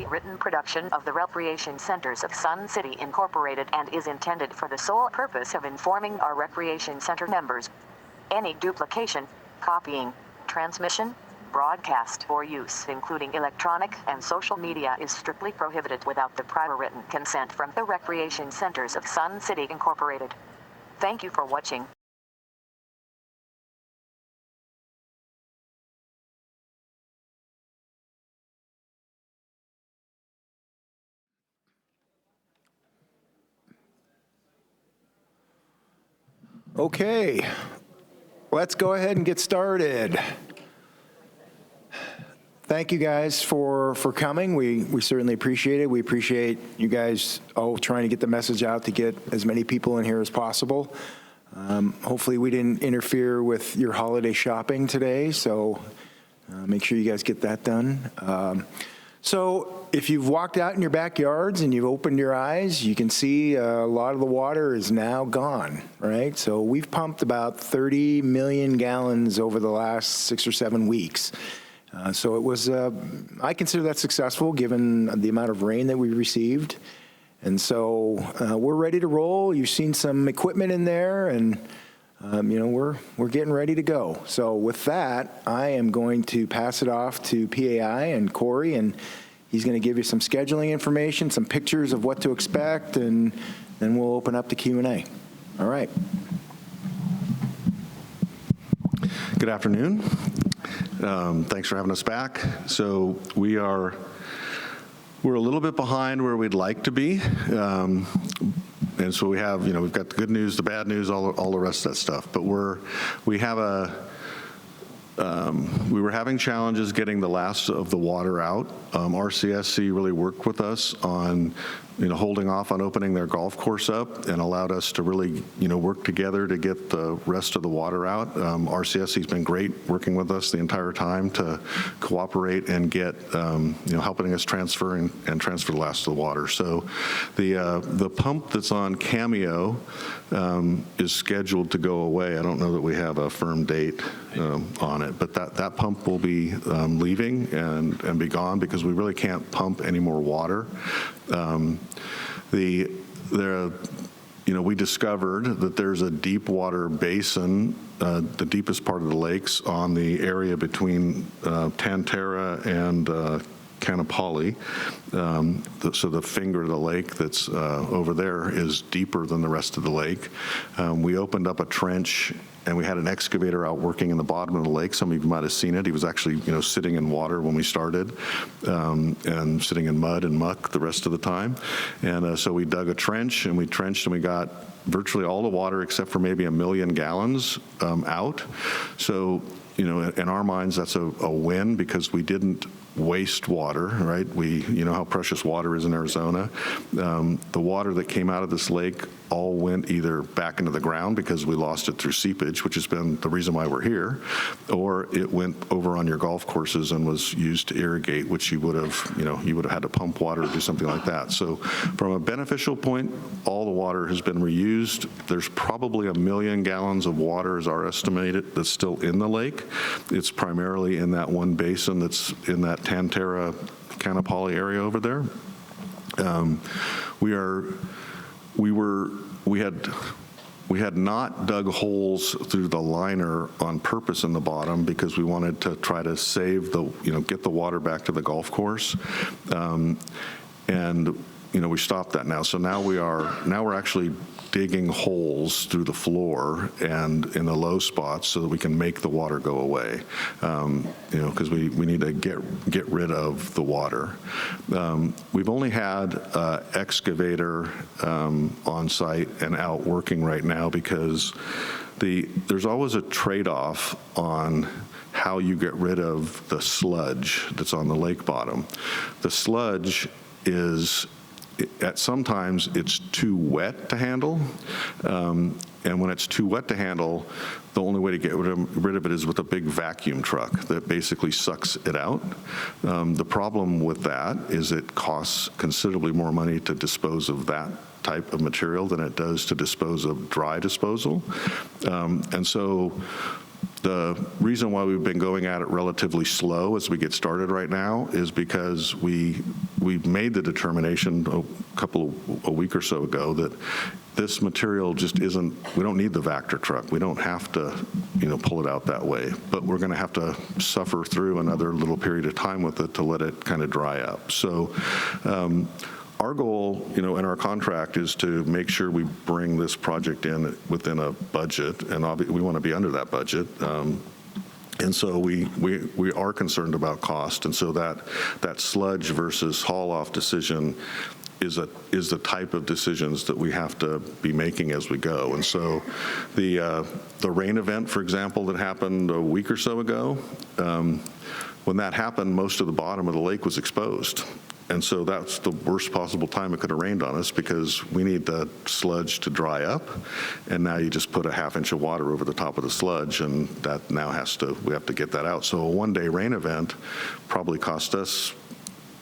a written production of the Recreation Centers of Sun City Incorporated and is intended for the sole purpose of informing our Recreation Center members. Any duplication, copying, transmission, broadcast, or use, including electronic and social media, is strictly prohibited without the prior written consent from the Recreation Centers of Sun City Incorporated. Thank you for watching. Okay, let's go ahead and get started. Thank you guys for coming. We certainly appreciate it. We appreciate you guys trying to get the message out to get as many people in here as possible. Hopefully we didn't interfere with your holiday shopping today, so make sure you guys get that done. So if you've walked out in your backyards and you've opened your eyes, you can see a lot of the water is now gone, right? So we've pumped about 30 million gallons over the last 6 or 7 weeks. So it was, I consider that successful given the amount of rain that we received. And so we're ready to roll. You've seen some equipment in there, and you know, we're getting ready to go. So with that, I am going to pass it off to PAI and Corey, and he's going to give you some scheduling information, some pictures of what to expect, and then we'll open up the Q&A. All right. Good afternoon. Thanks for having us back. So we're a little bit behind where we'd like to be. And so we have, we've got the good news, the bad news, all the rest of that stuff. But we were having challenges getting the last of the water out. RCSC really worked with us on, holding off on opening their golf course up, and allowed us to really, work together to get the rest of the water out. RCSC's been great working with us the entire time to cooperate and get, helping us transfer and transfer the last of the water. So the pump that's on Cameo is scheduled to go away. I don't know that we have a firm date on it, but that pump will be leaving and be gone because we really can't pump any more water. We discovered that there's a deep water basin, the deepest part of the lakes, on the area between Tantera and Kanapali. So the finger of the lake that's over there is deeper than the rest of the lake. We opened up a trench, and we had an excavator out working in the bottom of the lake. Some of you might have seen it. He was actually, sitting in water when we started, and sitting in mud and muck the rest of the time. And so we dug a trench, and we trenched, and we got virtually all the water except for maybe 1 million gallons out. So, in our minds, that's a win because we didn't waste water, right? You know how precious water is in Arizona. The water that came out of this lake all went either back into the ground because we lost it through seepage, which has been the reason why we're here, or it went over on your golf courses and was used to irrigate, which you would have had to pump water or do something like that. So from a beneficial point, all the water has been reused. There's probably 1 million gallons of water, is our estimate, that's still in the lake. It's primarily in that one basin that's in that Tantera Kanapali area over there. We had not dug holes through the liner on purpose in the bottom because we wanted to try to save get the water back to the golf course. We stopped that now. So now we're actually digging holes through the floor and in the low spots so that we can make the water go away. Because we need to get rid of the water. We've only had excavator on site and out working right now because there's always a trade-off on how you get rid of the sludge that's on the lake bottom. The sludge is, sometimes it's too wet to handle, and when it's too wet to handle, the only way to get rid of it is with a big vacuum truck that basically sucks it out. The problem with that is it costs considerably more money to dispose of that type of material than it does to dispose of dry disposal. And so The reason why we've been going at it relatively slow as we get started right now is because we've made the determination a week or so ago that this material just isn't, we don't need the Vector truck. We don't have to, pull it out that way. But we're going to have to suffer through another little period of time with it to let it kind of dry up. So our goal, in our contract is to make sure we bring this project in within a budget, and we want to be under that budget. And so we are concerned about cost, and so that sludge versus haul-off decision is the type of decisions that we have to be making as we go. And so the rain event, for example, that happened a week or so ago, when that happened, most of the bottom of the lake was exposed. And so that's the worst possible time it could have rained on us, because we need the sludge to dry up, and now you just put a ½ inch of water over the top of the sludge, and that now we have to get that out. So a one-day rain event probably cost us,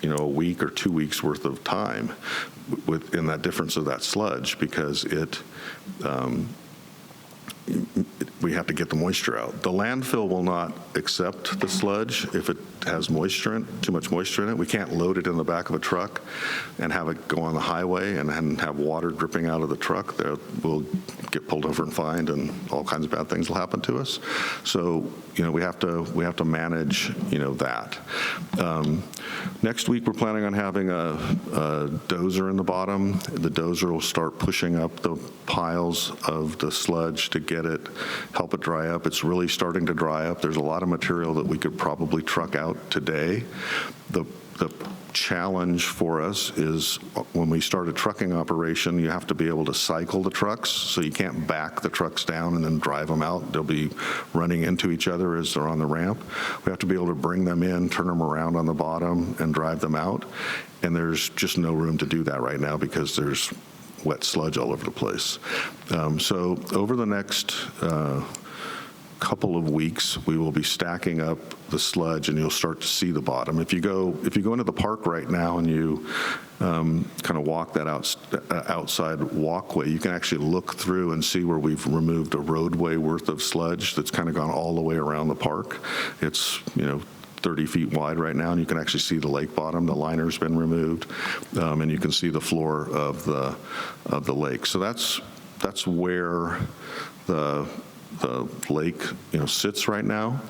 a week or 2 weeks worth of time in that difference of that sludge, because we have to get the moisture out. The landfill will not accept the sludge if it has too much moisture in it. We can't load it in the back of a truck and have it go on the highway and have water dripping out of the truck. We'll get pulled over and fined, and all kinds of bad things will happen to us. So, we have to manage, that. Next week, we're planning on having a dozer in the bottom. The dozer will start pushing up the piles of the sludge to help it dry up. It's really starting to dry up. There's a lot of material that we could probably truck out today. The challenge for us is when we start a trucking operation, you have to be able to cycle the trucks, so you can't back the trucks down and then drive them out. They'll be running into each other as they're on the ramp. We have to be able to bring them in, turn them around on the bottom, and drive them out. And there's just no room to do that right now because there's wet sludge all over the place. So over the next couple of weeks, we will be stacking up the sludge, and you'll start to see the bottom. If you go into the park right now and you kind of walk that outside walkway, you can actually look through and see where we've removed a roadway worth of sludge that's kind of gone all the way around the park. It's 30 feet wide right now, and you can actually see the lake bottom. The liner's been removed, and you can see the floor of the lake. So that's where the lake sits right now.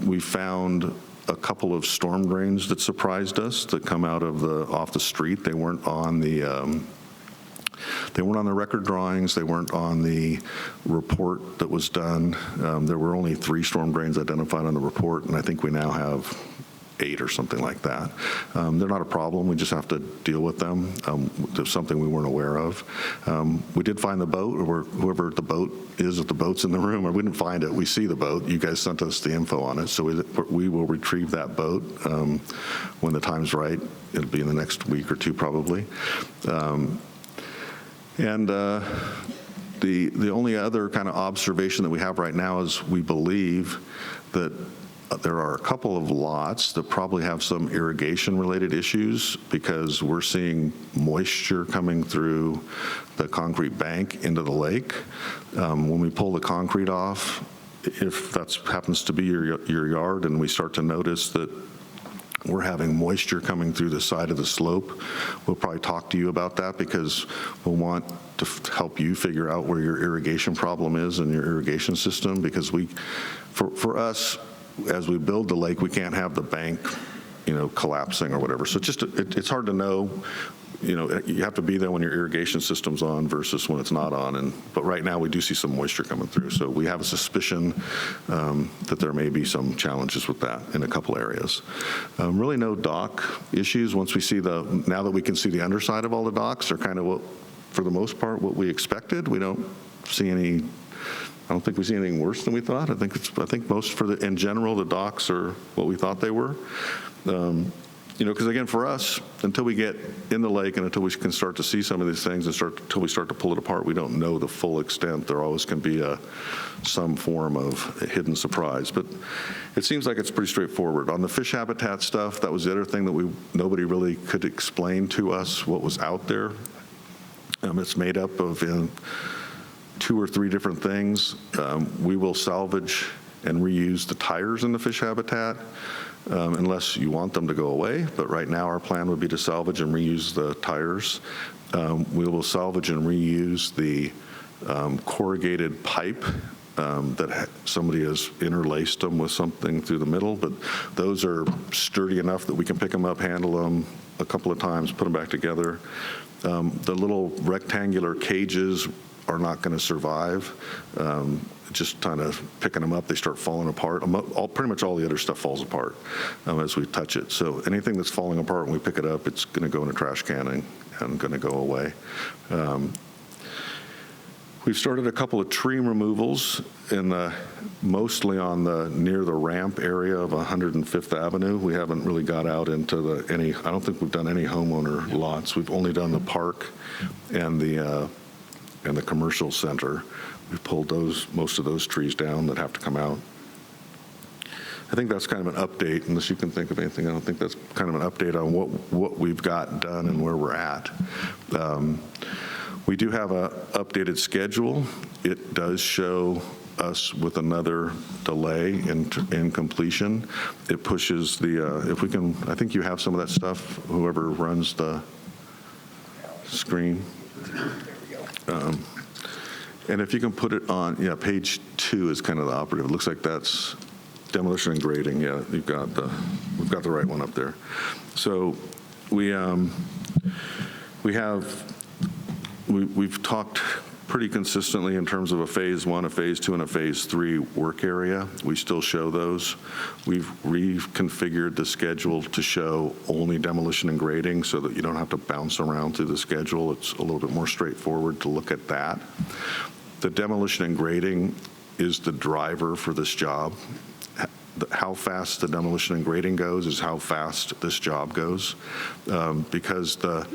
We found a couple of storm drains that surprised us that come out off the street. They weren't on the record drawings. They weren't on the report that was done. There were only 3 storm drains identified on the report, and I think we now have 8 or something like that. They're not a problem. We just have to deal with them. There's something we weren't aware of. We did find the boat, or whoever the boat is, if the boat's in the room, or we didn't find it. We see the boat. You guys sent us the info on it, so we will retrieve that boat when the time's right. It'll be in the next week or 2 probably. And the only other kind of observation that we have right now is we believe that there are a couple of lots that probably have some irrigation-related issues, because we're seeing moisture coming through the concrete bank into the lake. When we pull the concrete off, if that happens to be your yard, and we start to notice that we're having moisture coming through the side of the slope, we'll probably talk to you about that, because we'll want to help you figure out where your irrigation problem is in your irrigation system, because for us, as we build the lake, we can't have the bank, collapsing or whatever. So it's hard to know. You have to be there when your irrigation system's on versus when it's not on. But right now we do see some moisture coming through. So we have a suspicion that there may be some challenges with that in a couple areas. Really no dock issues. Once we see now that we can see the underside of all the docks are kind of for the most part, what we expected. We don't see any. I don't think we see anything worse than we thought. I think most in general, the docks are what we thought they were. Because again, for us, until we get in the lake and until we can start to see some of these things until we start to pull it apart, we don't know the full extent. There always can be some form of a hidden surprise. But it seems like it's pretty straightforward. On the fish habitat stuff, that was the other thing that nobody really could explain to us what was out there. It's made up of 2 or 3 different things. We will salvage and reuse the tires in the fish habitat, unless you want them to go away. But right now, our plan would be to salvage and reuse the tires. We will salvage and reuse the corrugated pipe that somebody has interlaced them with something through the middle, but those are sturdy enough that we can pick them up, handle them a couple of times, put them back together. The little rectangular cages are not going to survive. Just kind of picking them up, they start falling apart. Pretty much all the other stuff falls apart as we touch it. So anything that's falling apart when we pick it up, it's going to go in a trash can and going to go away. We've started a couple of tree removals mostly near the ramp area of 105th Avenue. We haven't really got out into I don't think we've done any homeowner lots. We've only done the park and the commercial center. We've pulled most of those trees down that have to come out. I think that's kind of an update, unless you can think of anything. I don't think that's kind of an update on what we've got done and where we're at. We do have an updated schedule. It does show us with another delay in completion. It pushes if we can, I think you have some of that stuff, whoever runs the screen. And if you can put it on, page 2 is kind of the operative. It looks like that's demolition and grading. Yeah, we've got the right one up there. So we've talked pretty consistently in terms of a phase 1, a phase 2, and a phase 3 work area. We still show those. We've reconfigured the schedule to show only demolition and grading so that you don't have to bounce around through the schedule. It's a little bit more straightforward to look at that. The demolition and grading is the driver for this job. How fast the demolition and grading goes is how fast this job goes, because that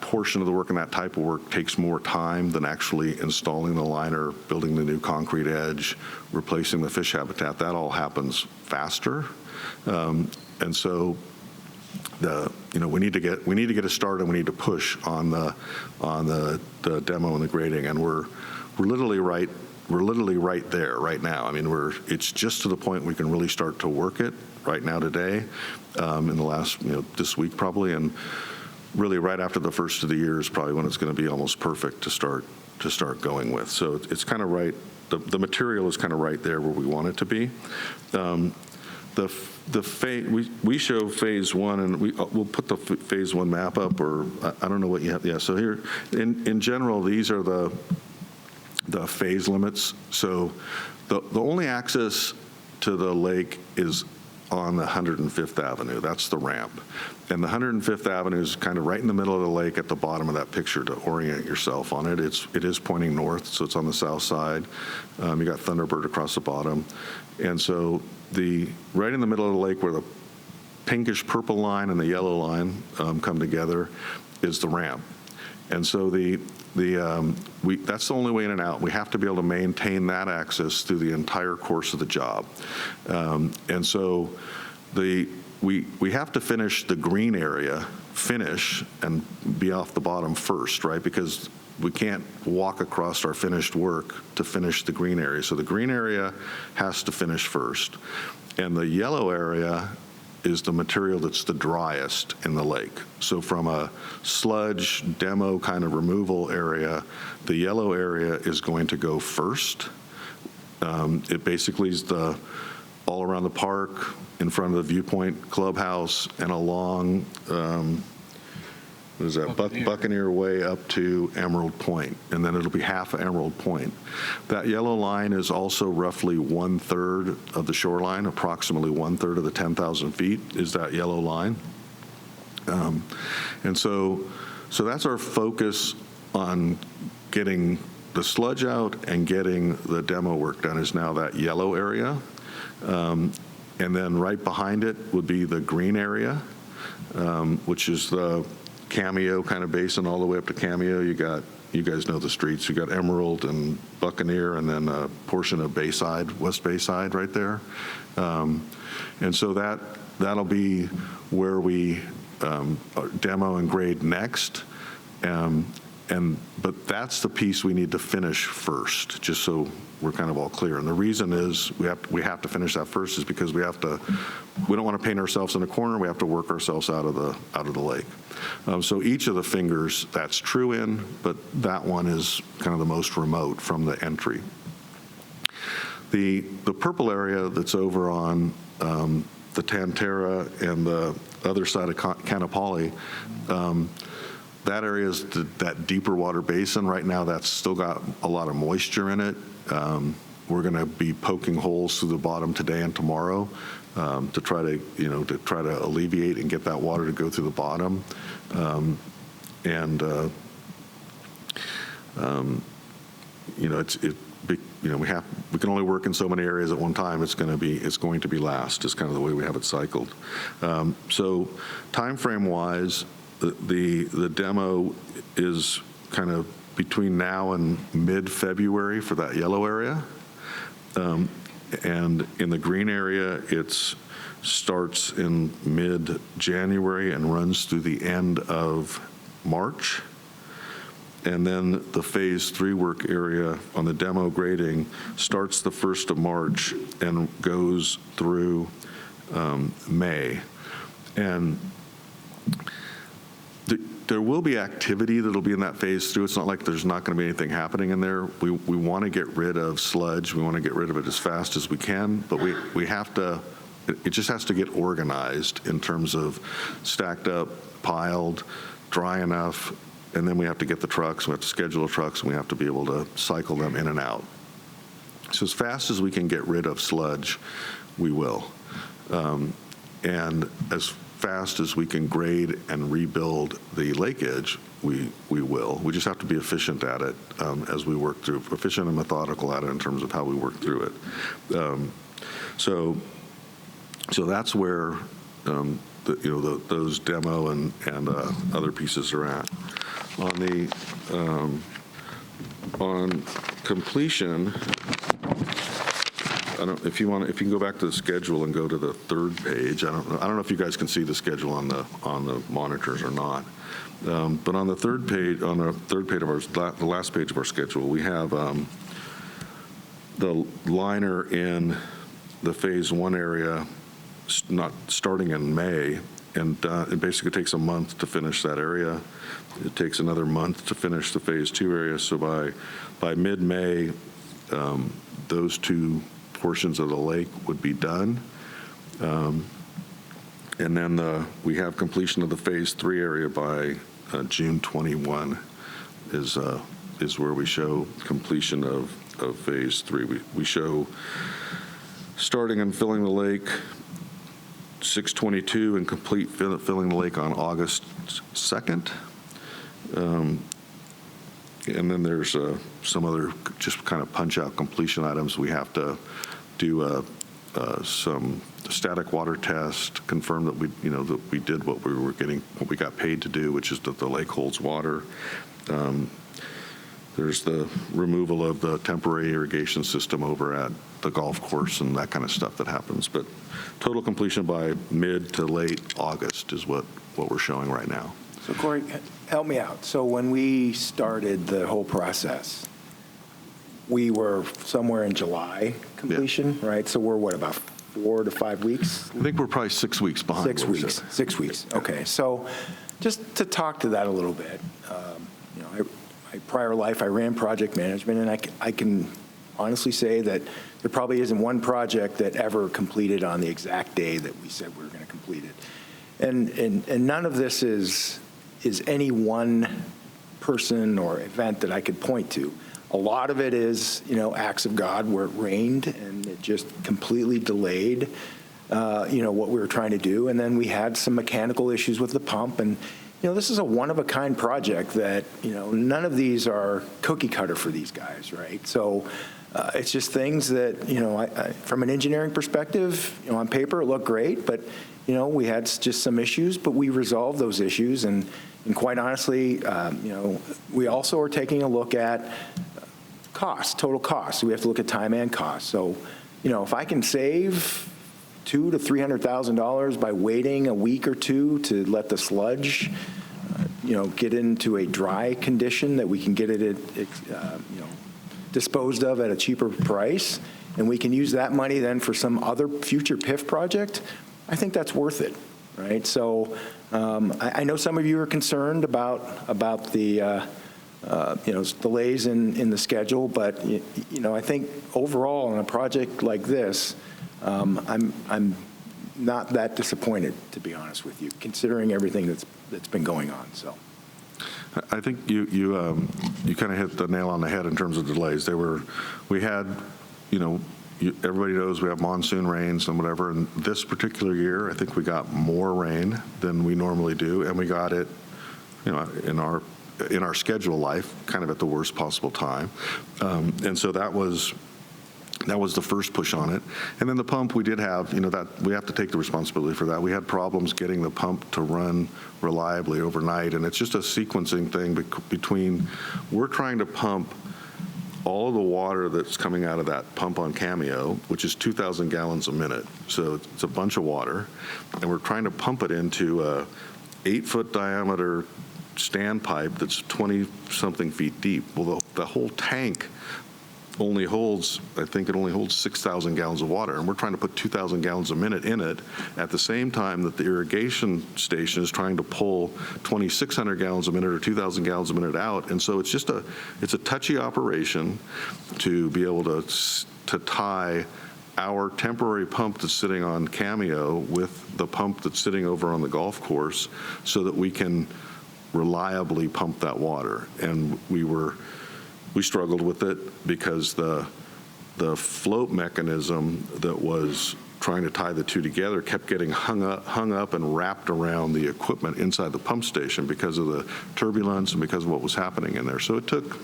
portion of the work and that type of work takes more time than actually installing the liner, building the new concrete edge, replacing the fish habitat. That all happens faster, and so we need to get a start, and we need to push on the demo and the grading, and we're literally right there right now. I mean, it's just to the point we can really start to work it right now today, in the last, this week probably, and really right after the first of the year is probably when it's going to be almost perfect to start going with. So it's kind of right. The material is kind of right there where we want it to be. We show phase 1, and we'll put the phase 1 map up, or I don't know what you have. Yeah. So here, in general, these are the phase limits. So the only access to the lake is on the 105th Avenue. That's the ramp. And the 105th Avenue is kind of right in the middle of the lake at the bottom of that picture to orient yourself on it. It is pointing north, so it's on the south side. You got Thunderbird across the bottom. And so right in the middle of the lake where the pinkish purple line and the yellow line come together is the ramp. And so that's the only way in and out. We have to be able to maintain that access through the entire course of the job. And so we have to finish the green area, and be off the bottom first, right? Because we can't walk across our finished work to finish the green area. So the green area has to finish first. And the yellow area is the material that's the driest in the lake. So from a sludge demo kind of removal area, the yellow area is going to go first. It basically is all around the park, in front of the Viewpoint clubhouse, and along, Buccaneer Way up to Emerald Point, and then it'll be half of Emerald Point. That yellow line is also roughly 1/3 of the shoreline, approximately 1/3 of the 10,000 feet is that yellow line. And so that's our focus on getting the sludge out and getting the demo work done, is now that yellow area. And then right behind it would be the green area, which is the Cameo kind of basin all the way up to Cameo. You guys know the streets. You got Emerald and Buccaneer, and then a portion of Bayside, West Bayside right there. And so that'll be where we demo and grade next. And But that's the piece we need to finish first, just so we're kind of all clear. And the reason is we have to finish that first is because we don't want to paint ourselves in a corner. We have to work ourselves out of the lake. So each of the fingers that's true in, but that one is kind of the most remote from the entry. The purple area that's over on the Tantera and the other side of Canapali, that area is that deeper water basin. Right now, that's still got a lot of moisture in it. We're going to be poking holes through the bottom today and tomorrow to try to alleviate and get that water to go through the bottom. We can only work in so many areas at one time. It's going to be last. Is kind of the way we have it cycled. So, time frame wise, the demo is kind of between now and mid-February for that yellow area, and in the green area, it starts in mid-January and runs through the end of March. And then the phase 3 work area on the demo grading starts the 1st of March and goes through May. And there will be activity that'll be in that phase 3. It's not like there's not going to be anything happening in there. We want to get rid of sludge. We want to get rid of it as fast as we can, but we have to, it just has to get organized in terms of stacked up, piled, dry enough, and then we have to get the trucks, we have to schedule the trucks, and we have to be able to cycle them in and out. So as fast as we can get rid of sludge, we will. And as fast as we can grade and rebuild the lake edge, we will. We just have to be efficient at it as we work through, efficient and methodical at it in terms of how we work through it. So that's where those demo and other pieces are at. On completion, if you can go back to the schedule and go to the third page. I don't know if you guys can see the schedule on the monitors or not. But on the third page, of the last page of our schedule, we have the liner in the phase 1 area not starting in May, and it basically takes a month to finish that area. It takes another month to finish the phase 2 area. So by mid-May, those two portions of the lake would be done. And then we have completion of the phase 3 area by June 21 is where we show completion of phase 3. We show starting and filling the lake 6/22 and complete filling the lake on August 2nd. And then there's some other just kind of punch out completion items. We have to do some static water test, confirm that we did what we got paid to do, which is that the lake holds water. There's the removal of the temporary irrigation system over at the golf course and that kind of stuff that happens. But total completion by mid to late August is what we're showing right now. So Corey, help me out. So when we started the whole process, we were somewhere in July completion, yeah. Right? So we're about 4 to 5 weeks? I think we're probably 6 weeks behind. 6 weeks. 6 weeks. Okay. So just to talk to that a little bit, my prior life, I ran project management, and I can honestly say that there probably isn't one project that ever completed on the exact day that we said we were going to complete it. And none of this is any one person or event that I could point to. A lot of it is, acts of God where it rained and it just completely delayed, what we were trying to do. And then we had some mechanical issues with the pump. And, this is a one-of-a-kind project that, none of these are cookie cutter for these guys, right? So it's just things that, from an engineering perspective, on paper it looked great, but, we had just some issues, but we resolved those issues. And quite honestly, we also are taking a look at cost, total cost. So we have to look at time and cost. So, if I can save $200,000 to $300,000 by waiting a week or two to let the sludge get into a dry condition that we can get it, disposed of at a cheaper price, and we can use that money then for some other future PIF project, I think that's worth it, right? So I know some of you are concerned about the delays in the schedule, but I think overall on a project like this, I'm not that disappointed, to be honest with you, considering everything that's been going on. So I think you kind of hit the nail on the head in terms of delays. We had, everybody knows we have monsoon rains and whatever, and this particular year, I think we got more rain than we normally do, and we got it, in our schedule life, kind of at the worst possible time. And so that was the first push on it. And then the pump, we did have, that we have to take the responsibility for that. We had problems getting the pump to run reliably overnight, and it's just a sequencing thing between, we're trying to pump all of the water that's coming out of that pump on Cameo, which is 2,000 gallons a minute. So it's a bunch of water, and we're trying to pump it into a 8-foot diameter standpipe that's 20-something feet deep. Well, the whole tank only holds, I think it only holds 6,000 gallons of water, and we're trying to put 2,000 gallons a minute in it at the same time that the irrigation station is trying to pull 2,600 gallons a minute or 2,000 gallons a minute out. And so it's a touchy operation to be able to tie our temporary pump that's sitting on Cameo with the pump that's sitting over on the golf course so that we can reliably pump that water. And we struggled with it because the float mechanism that was trying to tie the two together kept getting hung up and wrapped around the equipment inside the pump station because of the turbulence and because of what was happening in there. So it took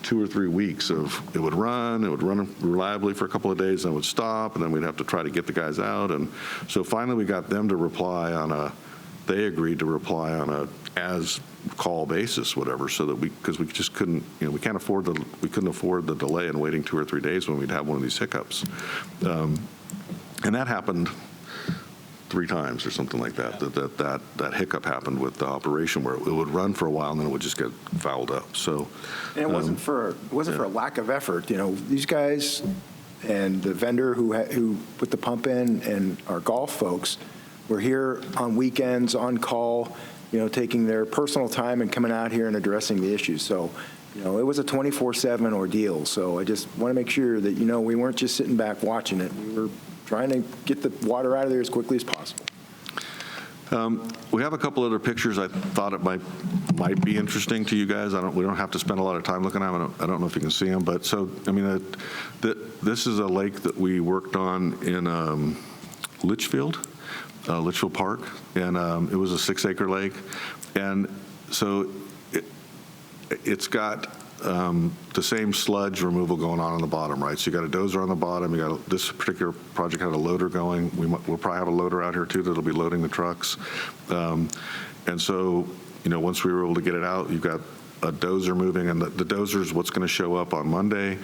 2 or 3 weeks of it would run reliably for a couple of days, then it would stop, and then we'd have to try to get the guys out. And so finally we got them to reply they agreed to reply on a as call basis, whatever, so that because we just couldn't, we couldn't afford the delay and waiting 2 or 3 days when we'd have one of these hiccups. And that happened 3 times or something like that. That hiccup happened with the operation where it would run for a while and then it would just get fouled up. So, and it wasn't for a lack of effort. These guys and the vendor who put the pump in and our golf folks were here on weekends on call, taking their personal time and coming out here and addressing the issues. So, it was a 24/7 ordeal. So I just want to make sure that, we weren't just sitting back watching it. We were trying to get the water out of there as quickly as possible. We have a couple other pictures I thought it might be interesting to you guys. We don't have to spend a lot of time looking at them. I don't know if you can see them, but so, this is a lake that we worked on in Litchfield Park, and it was a 6-acre lake, and so it's got the same sludge removal going on the bottom, right? So you got a dozer on the bottom. You got this particular project had a loader going. We'll probably have a loader out here too that'll be loading the trucks, and so once we were able to get it out, you've got a dozer moving, and the dozer is what's going to show up on Monday,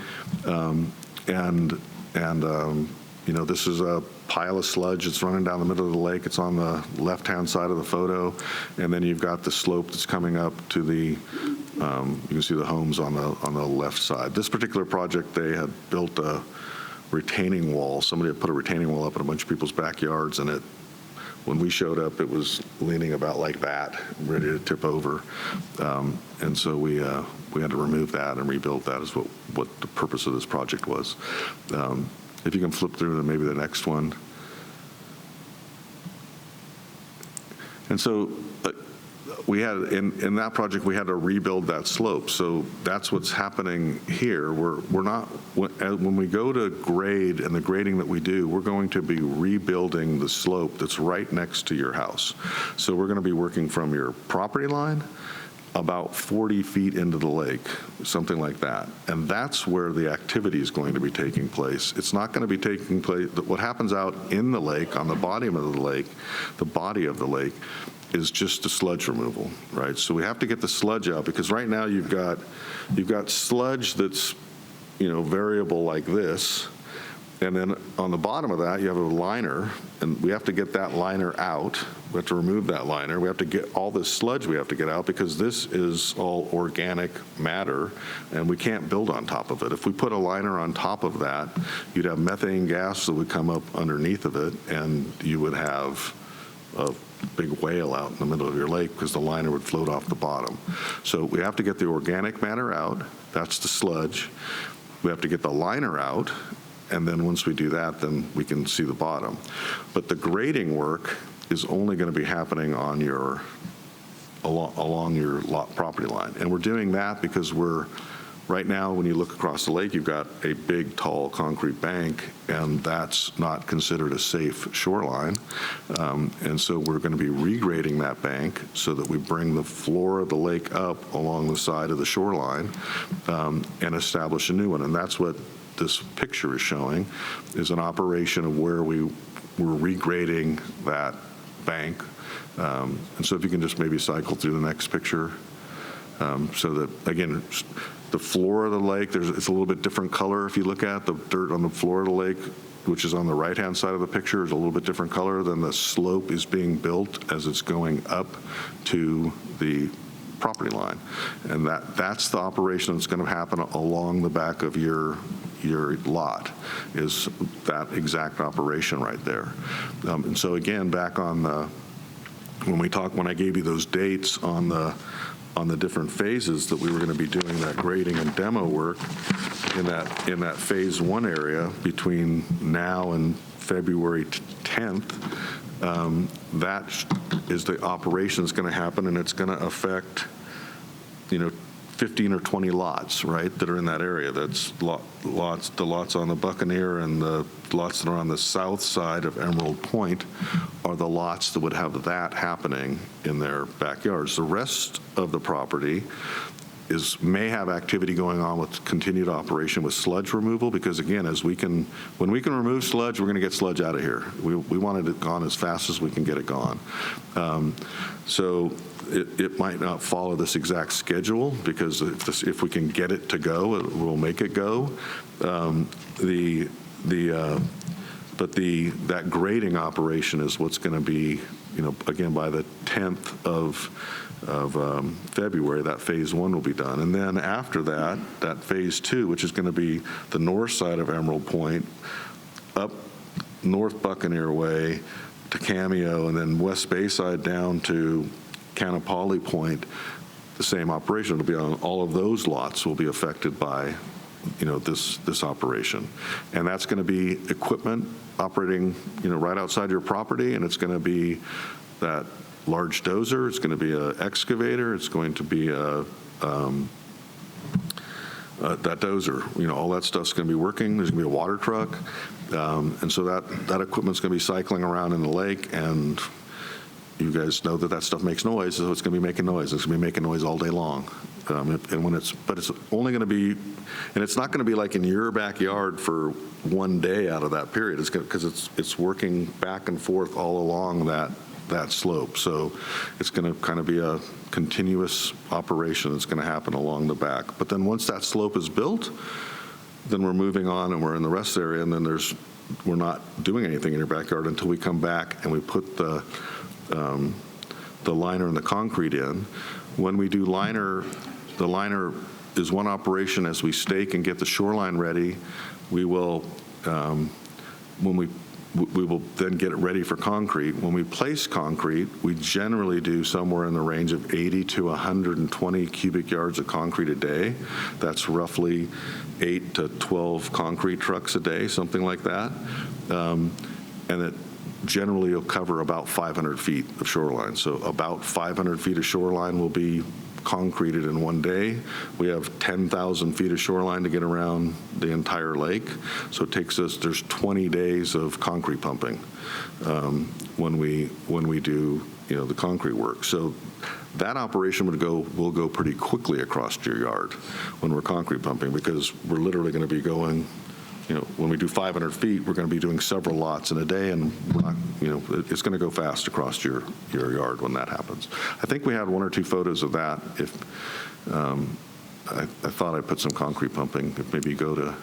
this is a pile of sludge. It's running down the middle of the lake. It's on the left-hand side of the photo, and then you've got the slope that's coming up to the. You can see the homes on the left side. This particular project, they had built a retaining wall. Somebody had put a retaining wall up in a bunch of people's backyards, and when we showed up, it was leaning about like that, ready to tip over, and so we had to remove that and rebuild that. Is what the purpose of this project was. If you can flip through to maybe the next one. And so we had, in that project, we had to rebuild that slope. So that's what's happening here. We're not, when we go to grade and the grading that we do, we're going to be rebuilding the slope that's right next to your house. So we're going to be working from your property line about 40 feet into the lake, something like that. And that's where the activity is going to be taking place. It's not going to be taking place, what happens out in the lake, on the bottom of the lake, the body of the lake, is just the sludge removal, right? So we have to get the sludge out, because right now you've got sludge that's, variable like this, And then on the bottom of that, you have a liner, and we have to get that liner out. We have to remove that liner. We have to get all this sludge we have to get out because this is all organic matter, and we can't build on top of it. If we put a liner on top of that, you'd have methane gas that would come up underneath of it, and you would have a big whale out in the middle of your lake because the liner would float off the bottom. So we have to get the organic matter out. That's the sludge. We have to get the liner out. And then once we do that, then we can see the bottom. But the grading work is only going to be happening on your, along your lot property line. And we're doing that because right now, when you look across the lake, you've got a big, tall concrete bank, and that's not considered a safe shoreline. And so we're going to be regrading that bank so that we bring the floor of the lake up along the side of the shoreline and establish a new one. And that's what this picture is showing, is an operation of where we're regrading that bank. And so if you can just maybe cycle through the next picture. So that, again, the floor of the lake, it's a little bit different color. If you look at the dirt on the floor of the lake, which is on the right-hand side of the picture, is a little bit different color than the slope is being built as it's going up to the property line. And that's the operation that's going to happen along the back of your lot, is that exact operation right there. And so again, back on the, when I gave you those dates on the different phases that we were going to be doing that grading and demo work in that phase 1 area between now and February 10th, that is the operation that's going to happen, and it's going to affect, 15 or 20 lots, right, that are in that area. That's the lots on the Buccaneer and the lots that are on the south side of Emerald Point are the lots that would have that happening in their backyards. The rest of the property may have activity going on with continued operation with sludge removal, because again, when we can remove sludge, we're going to get sludge out of here. We want it gone as fast as we can get it gone. So it might not follow this exact schedule, because if we can get it to go, we'll make it go. That grading operation is what's going to be, again, by the 10th of February, that phase 1 will be done. And then after that phase 2, which is going to be the north side of Emerald Point, up North Buccaneer Way to Cameo, and then West Bayside down to Canapali Point, the same operation will be on. All of those lots will be affected by this operation. And that's going to be equipment operating right outside your property, and it's going to be that large dozer, it's going to be an excavator, it's going to be that dozer, all that stuff's going to be working. There's going to be a water truck, and so that equipment's going to be cycling around in the lake, and you guys know that stuff makes noise, so it's going to be making noise. It's going to be making noise all day long. But it's only going to be, and it's not going to be like in your backyard for one day out of that period. It's because it's working back and forth all along that slope. So it's going to kind of be a continuous operation that's going to happen along the back. But then once that slope is built, then we're moving on and we're in the rest area, and then we're not doing anything in your backyard until we come back and we put the liner and the concrete in. When we do liner, the liner is one operation. As we stake and get the shoreline ready, we will, we will then get it ready for concrete. When we place concrete, we generally do somewhere in the range of 80 to 120 cubic yards of concrete a day. That's roughly 8 to 12 concrete trucks a day, something like that. And it generally will cover about 500 feet of shoreline. So about 500 feet of shoreline will be concreted in one day. We have 10,000 feet of shoreline to get around the entire lake. So it takes us, there's 20 days of concrete pumping when we do the concrete work. So that operation will go pretty quickly across your yard when we're concrete pumping, because we're literally going to be going, when we do 500 feet, we're going to be doing several lots in a day, and we're not, it's going to go fast across your yard when that happens. I think we had 1 or 2 photos of that. If I thought I put some concrete pumping. If maybe you go to,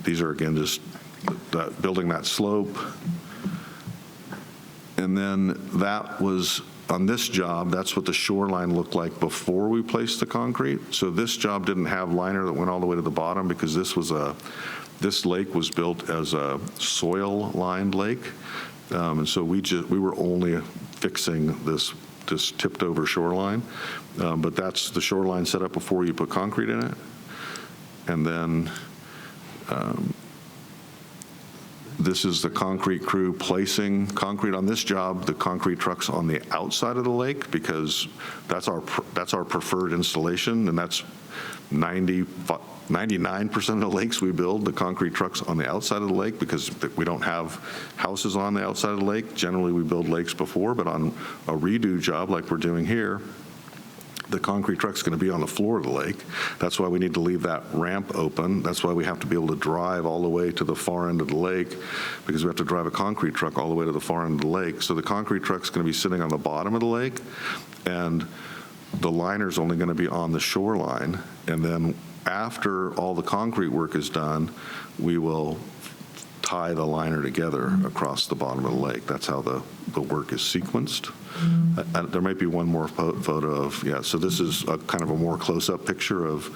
these are again just building that slope. And then that was, on this job, that's what the shoreline looked like before we placed the concrete. So this job didn't have liner that went all the way to the bottom because this lake was built as a soil-lined lake. And so we were only fixing this tipped over shoreline. But that's the shoreline set up before you put concrete in it. And then this is the concrete crew placing concrete on this job. The concrete truck's on the outside of the lake because that's our preferred installation, and that's 99% of the lakes we build, the concrete truck's on the outside of the lake because we don't have houses on the outside of the lake. Generally, we build lakes before, but on a redo job like we're doing here, the concrete truck's going to be on the floor of the lake. That's why we need to leave that ramp open. That's why we have to be able to drive all the way to the far end of the lake, because we have to drive a concrete truck all the way to the far end of the lake. So the concrete truck's going to be sitting on the bottom of the lake, and the liner's only going to be on the shoreline. And then after all the concrete work is done, we will tie the liner together across the bottom of the lake. That's how the work is sequenced. There might be one more photo of, yeah, so this is a kind of a more close-up picture of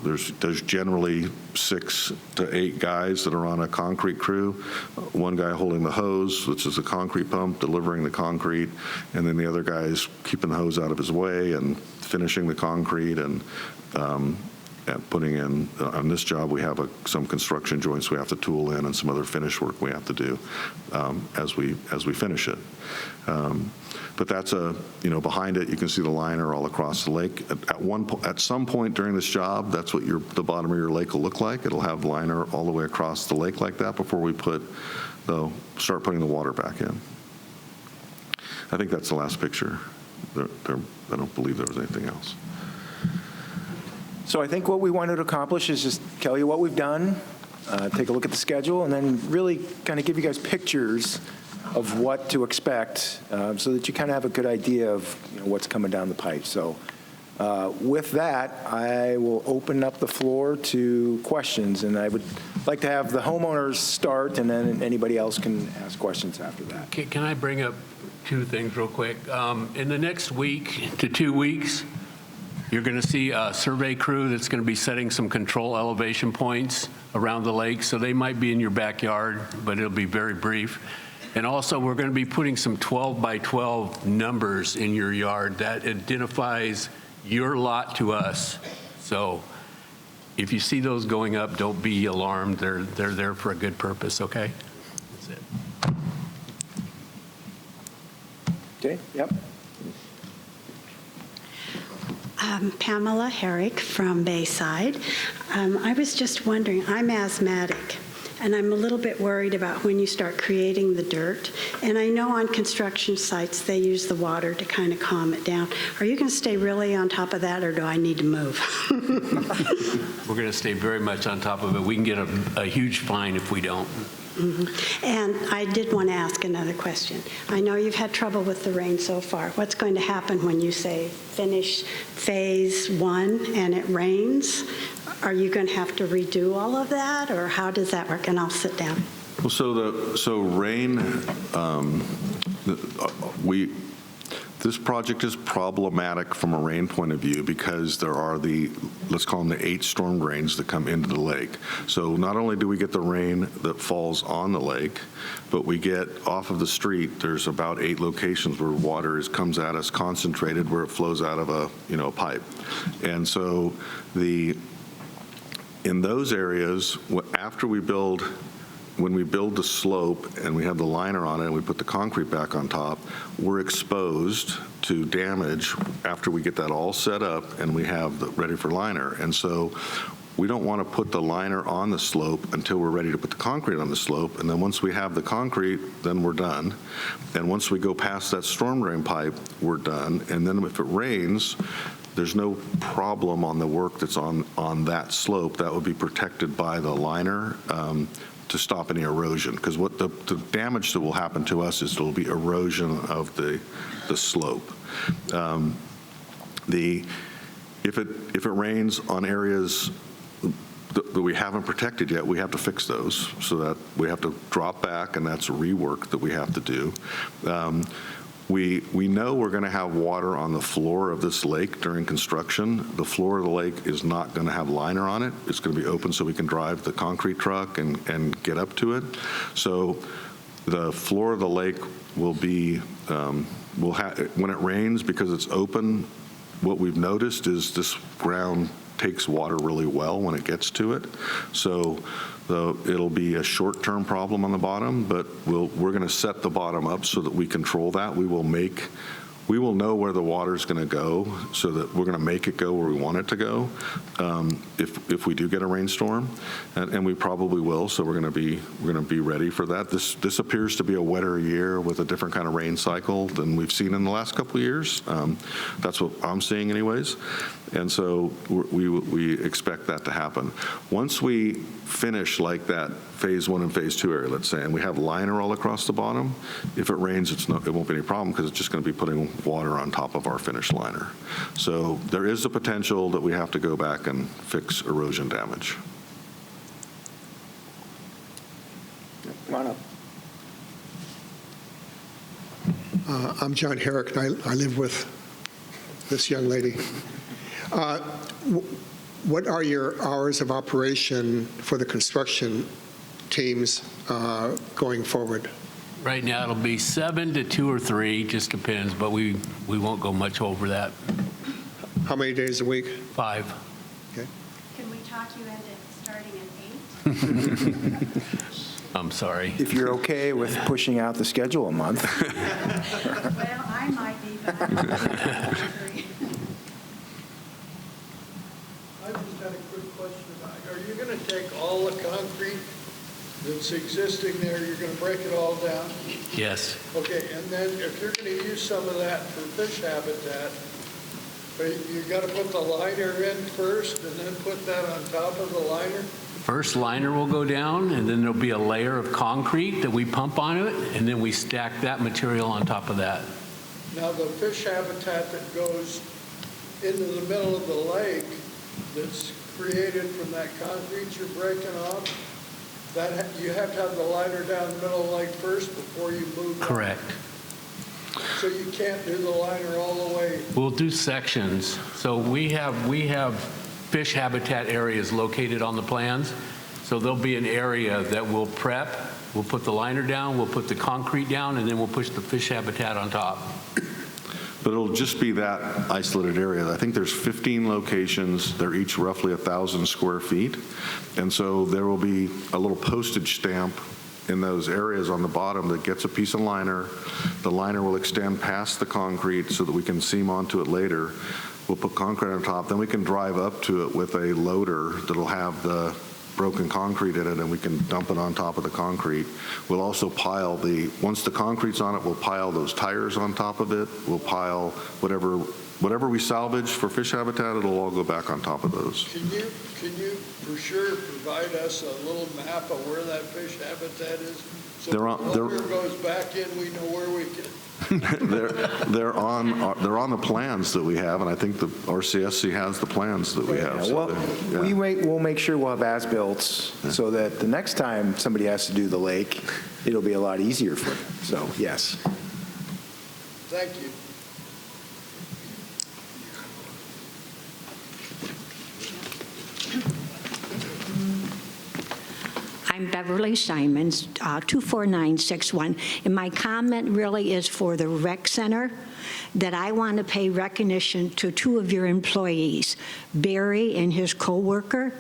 there's generally 6 to 8 guys that are on a concrete crew. One guy holding the hose, which is a concrete pump, delivering the concrete, and then the other guy's keeping the hose out of his way and finishing the concrete and putting in, on this job, we have some construction joints we have to tool in and some other finish work we have to do as we finish it. But that's behind it, you can see the liner all across the lake. At some point during this job, that's what the bottom of your lake will look like. It'll have liner all the way across the lake like that before we start putting the water back in. I think that's the last picture. I don't believe there was anything else. So I think what we wanted to accomplish is just tell you what we've done, take a look at the schedule, and then really kind of give you guys pictures of what to expect so that you kind of have a good idea of what's coming down the pipe. So with that, I will open up the floor to questions, and I would like to have the homeowners start, and then anybody else can ask questions after that. Can I bring up 2 things real quick? In the next week to 2 weeks, you're going to see a survey crew that's going to be setting some control elevation points around the lake. So they might be in your backyard, but it'll be very brief. And also, we're going to be putting some 12 by 12 numbers in your yard that identifies your lot to us. So if you see those going up, don't be alarmed. They're there for a good purpose, okay? That's it. Okay, yep. Pamela Herrick from Bayside. I was just wondering, I'm asthmatic, and I'm a little bit worried about when you start creating the dirt. And I know on construction sites, they use the water to kind of calm it down. Are you going to stay really on top of that, or do I need to move? We're going to stay very much on top of it. We can get a huge fine if we don't. Mm-hmm. And I did want to ask another question. I know you've had trouble with the rain so far. What's going to happen when you say finish phase 1 and it rains? Are you going to have to redo all of that, or how does that work? And I'll sit down. Well, so rain, this project is problematic from a rain point of view because there are let's call them the 8 storm drains that come into the lake. So not only do we get the rain that falls on the lake, but we get off of the street, there's about 8 locations where water comes at us concentrated, where it flows out of a pipe. And so in those areas, when we build the slope and we have the liner on it and we put the concrete back on top, we're exposed to damage after we get that all set up and we have ready for liner. And so we don't want to put the liner on the slope until we're ready to put the concrete on the slope. And then once we have the concrete, then we're done. And once we go past that storm drain pipe, we're done. And then if it rains, there's no problem on the work that's on that slope. That would be protected by the liner to stop any erosion, because what the damage that will happen to us is there'll be erosion of the slope. If it rains on areas that we haven't protected yet, we have to fix those, so that we have to drop back, and that's rework that we have to do. We know we're going to have water on the floor of this lake during construction. The floor of the lake is not going to have liner on it. It's going to be open so we can drive the concrete truck and get up to it. So the floor of the lake will be, when it rains, because it's open, what we've noticed is this ground takes water really well when it gets to it. So it'll be a short-term problem on the bottom, but we're going to set the bottom up so that we control that. We will know where the water's going to go, so that we're going to make it go where we want it to go if we do get a rainstorm, and we probably will. So we're going to be ready for that. This appears to be a wetter year with a different kind of rain cycle than we've seen in the last couple of years. That's what I'm seeing, anyways. And so we expect that to happen. Once we finish like that phase 1 and phase 2 area, let's say, and we have liner all across the bottom, if it rains, it won't be any problem, because it's just going to be putting water on top of our finished liner. So there is a potential that we have to go back and fix erosion damage. Come on up. I'm John Herrick, and I live with this young lady. What are your hours of operation for the construction teams going forward? Right now, it'll be 7 to 2 or 3, just depends, but we won't go much over that. How many days a week? 5. Okay. Can we talk you into starting at 8? I'm sorry. If you're okay with pushing out the schedule a month. Well, I might be, but I don't think I just had a quick question about, are you going to take all the concrete that's existing there, you're going to break it all down? Yes. Okay, and then if you're going to use some of that for fish habitat, you got to put the liner in first and then put that on top of the liner? First liner will go down, and then there'll be a layer of concrete that we pump on it, and then we stack that material on top of that. Now, the fish habitat that goes into the middle of the lake that's created from that concrete you're breaking off, that you have to have the liner down the middle of the lake first before you move that? Correct. So you can't do the liner all the way? We'll do sections. So we have fish habitat areas located on the plans. So there'll be an area that we'll prep. We'll put the liner down, we'll put the concrete down, and then we'll push the fish habitat on top. But it'll just be that isolated area. I think there's 15 locations. They're each roughly 1,000 square feet. And so there will be a little postage stamp in those areas on the bottom that gets a piece of liner. The liner will extend past the concrete so that we can seam onto it later. We'll put concrete on top. Then we can drive up to it with a loader that'll have the broken concrete in it, and we can dump it on top of the concrete. We'll also pile once the concrete's on it, we'll pile those tires on top of it. We'll pile whatever we salvage for fish habitat, it'll all go back on top of those. Can you for sure provide us a little map of where that fish habitat is? So when the water goes back in, we know where we can. they're on the plans that we have, and I think the RCSC has the plans that we have. Well, we'll make sure we'll have as-builts so that the next time somebody has to do the lake, it'll be a lot easier for them. So, yes. Thank you. I'm Beverly Simons, 24961, and my comment really is for the rec center, that I want to pay recognition to 2 of your employees, Barry and his coworker,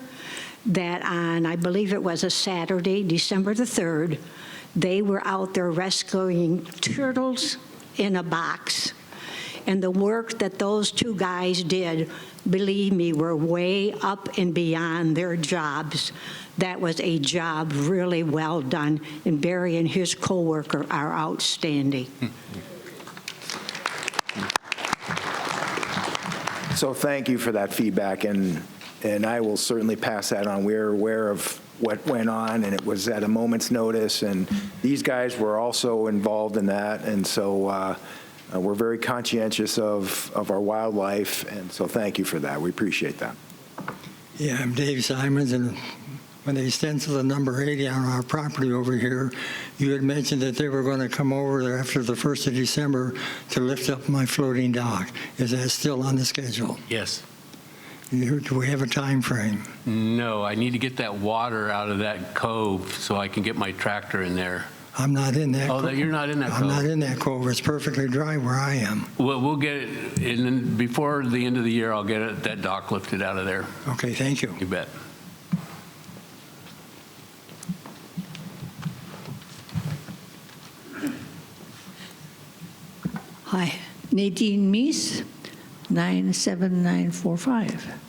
that on, I believe it was a Saturday, December the 3rd, they were out there rescuing turtles in a box. And the work that those 2 guys did, believe me, were way up and beyond their jobs. That was a job really well done, and Barry and his coworker are outstanding. So thank you for that feedback, and I will certainly pass that on. We're aware of what went on, and it was at a moment's notice, and these guys were also involved in that, and so we're very conscientious of our wildlife, and so thank you for that. We appreciate that. Yeah, I'm Dave Simons, and when they stenciled the number 80 on our property over here, you had mentioned that they were going to come over there after the 1st of December to lift up my floating dock. Is that still on the schedule? Yes. Do we have a time frame? No, I need to get that water out of that cove so I can get my tractor in there. I'm not in that. Oh, you're not in that cove? I'm not in that cove. It's perfectly dry where I am. We'll get it, and then before the end of the year, I'll get that dock lifted out of there. Okay, thank you. You bet. Hi, Nadine Meese, 97945.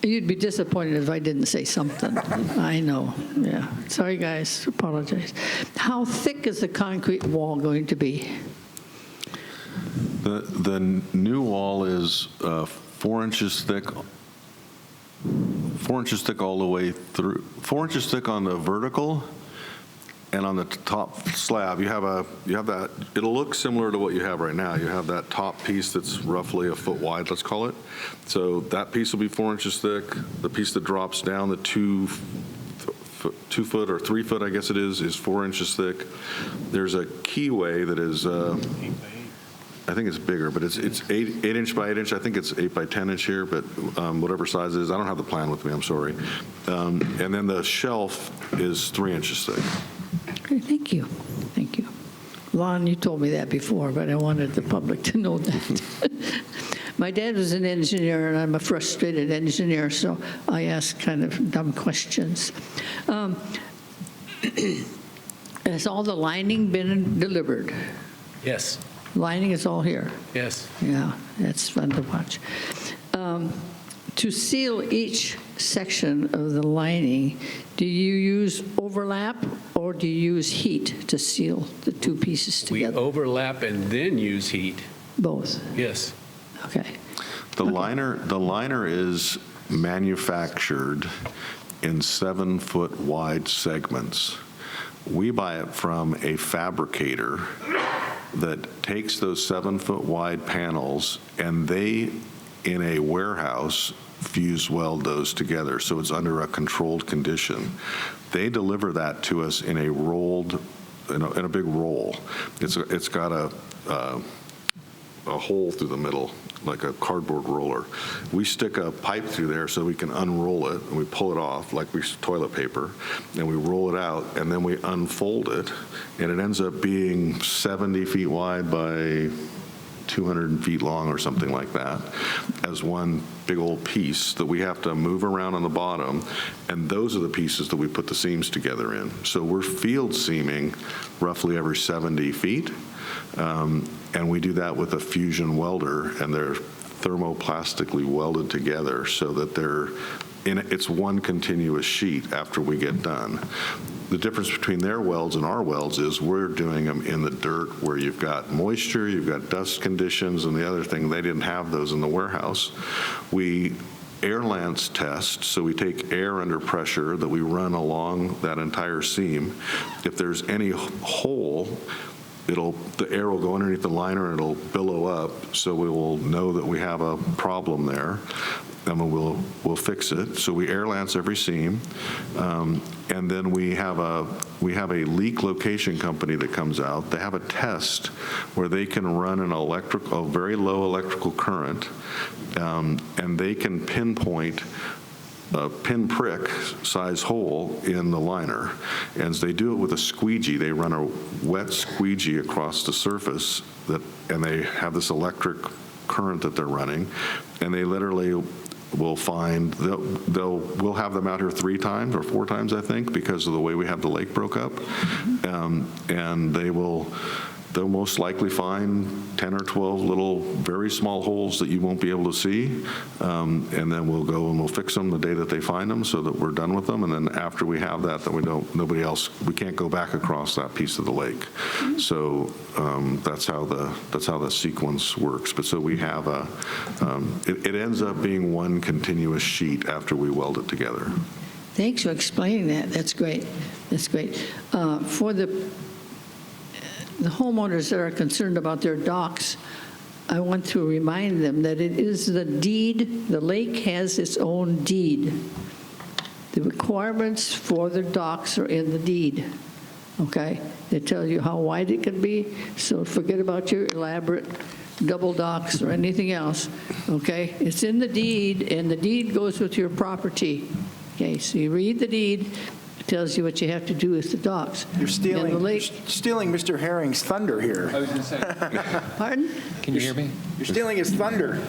You'd be disappointed if I didn't say something. I know, yeah. Sorry, guys, apologize. How thick is the concrete wall going to be? The new wall is 4 inches thick. 4 inches thick all the way through. 4 inches thick on the vertical, and on the top slab, you have that. It'll look similar to what you have right now. You have that top piece that's roughly a foot wide, let's call it. So that piece will be 4 inches thick. The piece that drops down, the 2 foot or 3 foot, I guess it is 4 inches thick. There's a keyway that is. I think it's bigger, but it's 8 inch by 8 inch. I think it's 8 by 10 inch here, but whatever size it is. I don't have the plan with me, I'm sorry. And then the shelf is 3 inches thick. Okay, thank you. Thank you. Lon, you told me that before, but I wanted the public to know that. My dad was an engineer, and I'm a frustrated engineer, so I ask kind of dumb questions. Has all the lining been delivered? Yes. Lining is all here? Yes. Yeah, that's fun to watch. To seal each section of the lining, do you use overlap or do you use heat to seal the two pieces We together? overlap and then use heat. Both? Yes. Okay. The liner is manufactured in 7 foot wide segments. We buy it from a fabricator that takes those 7 foot wide panels, and they, in a warehouse, fuse weld those together, so it's under a controlled condition. They deliver that to us in a rolled, in a big roll. It's got a hole through the middle, like a cardboard roller. We stick a pipe through there so we can unroll it, and we pull it off like we toilet paper, and we roll it out, and then we unfold it, and it ends up being 70 feet wide by 200 feet long or something like that, as one big old piece that we have to move around on the bottom, and those are the pieces that we put the seams together in. So we're field seaming roughly every 70 feet, and we do that with a fusion welder, and they're thermoplastically welded together so that it's one continuous sheet after we get done. The difference between their welds and our welds is we're doing them in the dirt where you've got moisture, you've got dust conditions, and the other thing, they didn't have those in the warehouse. We air lance test, so we take air under pressure that we run along that entire seam. If there's any hole, the air will go underneath the liner and it'll billow up, so we will know that we have a problem there, and we'll fix it. So we air lance every seam, and then we have a leak location company that comes out. They have a test where they can run a very low electrical current, and they can pinpoint a pinprick size hole in the liner. And they do it with a squeegee. They run a wet squeegee across the surface, and they have this electric current that they're running, and they literally will find, we'll have them out here 3 times or 4 times, I think, because of the way we have the lake broke up. And they'll most likely find 10 or 12 little very small holes that you won't be able to see, and then we'll go and we'll fix them the day that they find them so that we're done with them. And then after we have that, then we can't go back across that piece of the lake. So that's how the sequence works. But so we have it ends up being one continuous sheet after we weld it together. Thanks for explaining that. That's great. That's great. For the homeowners that are concerned about their docks, I want to remind them that it is the deed, the lake has its own deed. The requirements for the docks are in the deed, okay? They tell you how wide it can be, so forget about your elaborate double docks or anything else, okay? It's in the deed, and the deed goes with your property, okay? So you read the deed, it tells you what you have to do with the docks. You're stealing, And the you're lake, stealing Mr. Herring's thunder here. I was going to say, pardon? can you hear me? You're stealing his thunder.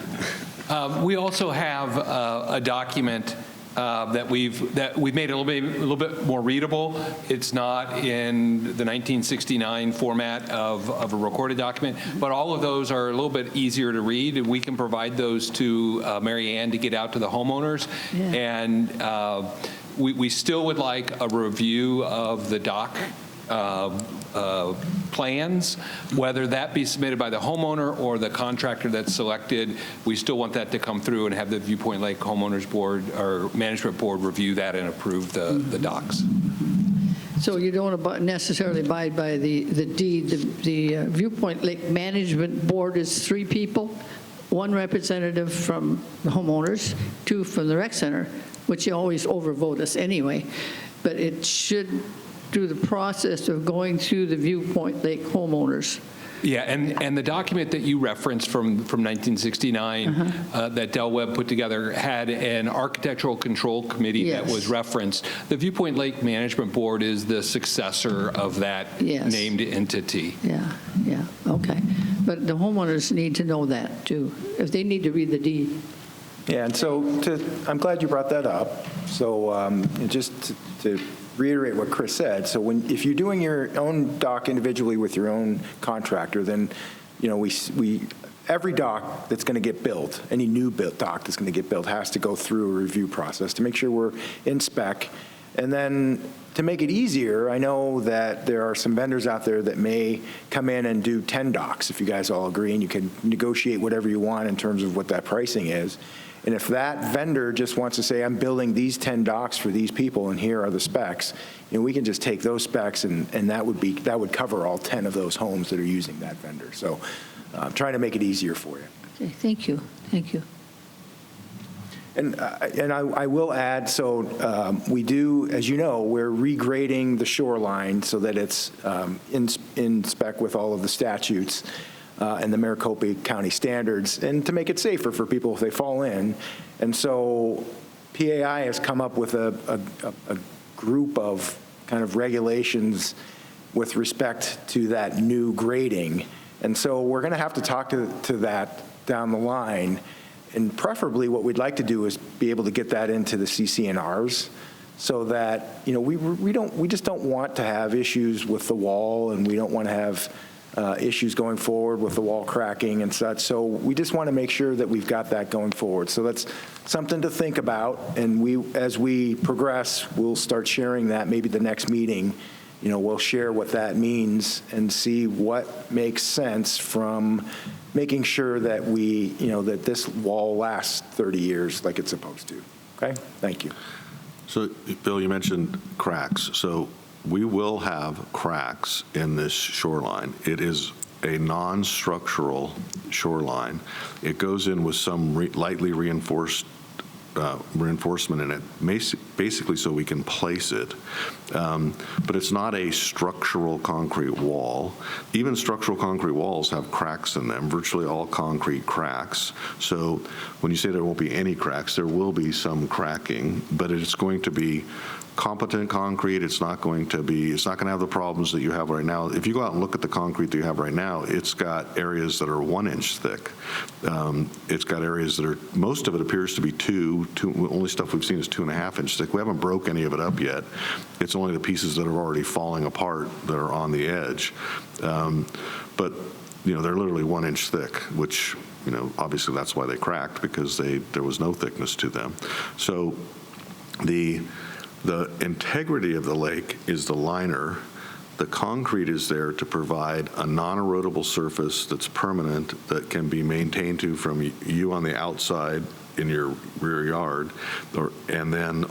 We also have a document that we've made a little bit more readable. It's not in the 1969 format of a recorded document, but all of those are a little bit easier to read, and we can provide those to Mary Ann to get out to the homeowners. Yeah. And we still would like a review of the dock plans, whether that be submitted by the homeowner or the contractor that's selected. We still want that to come through and have the Viewpoint Lake Homeowners Board or Management Board review that and approve the docks. So you don't necessarily abide by the deed. The Viewpoint Lake Management Board is 3 people, 1 representative from the homeowners, 2 from the rec center, which you always overvote us anyway, but it should do the process of going through the Viewpoint Lake homeowners. Yeah, and the document that you referenced from 1969 that Del Webb put together had an architectural control committee that was referenced. The Viewpoint Lake Management Board is the successor of that named entity. Yeah, okay. But the homeowners need to know that, too, if they need to read the deed. Yeah, and so I'm glad you brought that up. So just to reiterate what Chris said, so if you're doing your own dock individually with your own contractor, then every dock that's going to get built, any new built dock that's going to get built, has to go through a review process to make sure we're in spec. And then to make it easier, I know that there are some vendors out there that may come in and do 10 docks, if you guys all agree, and you can negotiate whatever you want in terms of what that pricing is. And if that vendor just wants to say, I'm building these 10 docks for these people, and here are the specs, we can just take those specs, and that would cover all 10 of those homes that are using that vendor. So I'm trying to make it easier for you. Okay, thank you. And I will add, so we do, as you know, we're regrading the shoreline so that it's in spec with all of the statutes and the Maricopa County standards, and to make it safer for people if they fall in. And so PAI has come up with a group of kind of regulations with respect to that new grading. And so we're going to have to talk to that down the line. And preferably what we'd like to do is be able to get that into the CCNRs so that, we just don't want to have issues with the wall, and we don't want to have issues going forward with the wall cracking and such. So we just want to make sure that we've got that going forward. So that's something to think about. And as we progress, we'll start sharing that. Maybe the next meeting, we'll share what that means and see what makes sense from making sure that that this wall lasts 30 years like it's supposed to. Okay? Thank you. So, Bill, you mentioned cracks. So we will have cracks in this shoreline. It is a non-structural shoreline. It goes in with some lightly reinforced reinforcement in it, basically so we can place it. But it's not a structural concrete wall. Even structural concrete walls have cracks in them, virtually all concrete cracks. So when you say there won't be any cracks, there will be some cracking, but it's going to be competent concrete. It's not going to have the problems that you have right now. If you go out and look at the concrete that you have right now, it's got areas that are 1 inch thick. It's got areas that are, most of it appears to be two, only stuff we've seen is 2.5 inch thick. We haven't broke any of it up yet. It's only the pieces that are already falling apart that are on the edge. But they're literally 1 inch thick, which, obviously that's why they cracked, because there was no thickness to them. So the integrity of the lake is the liner. The concrete is there to provide a non-erodible surface that's permanent, that can be maintained from you on the outside in your rear yard, and then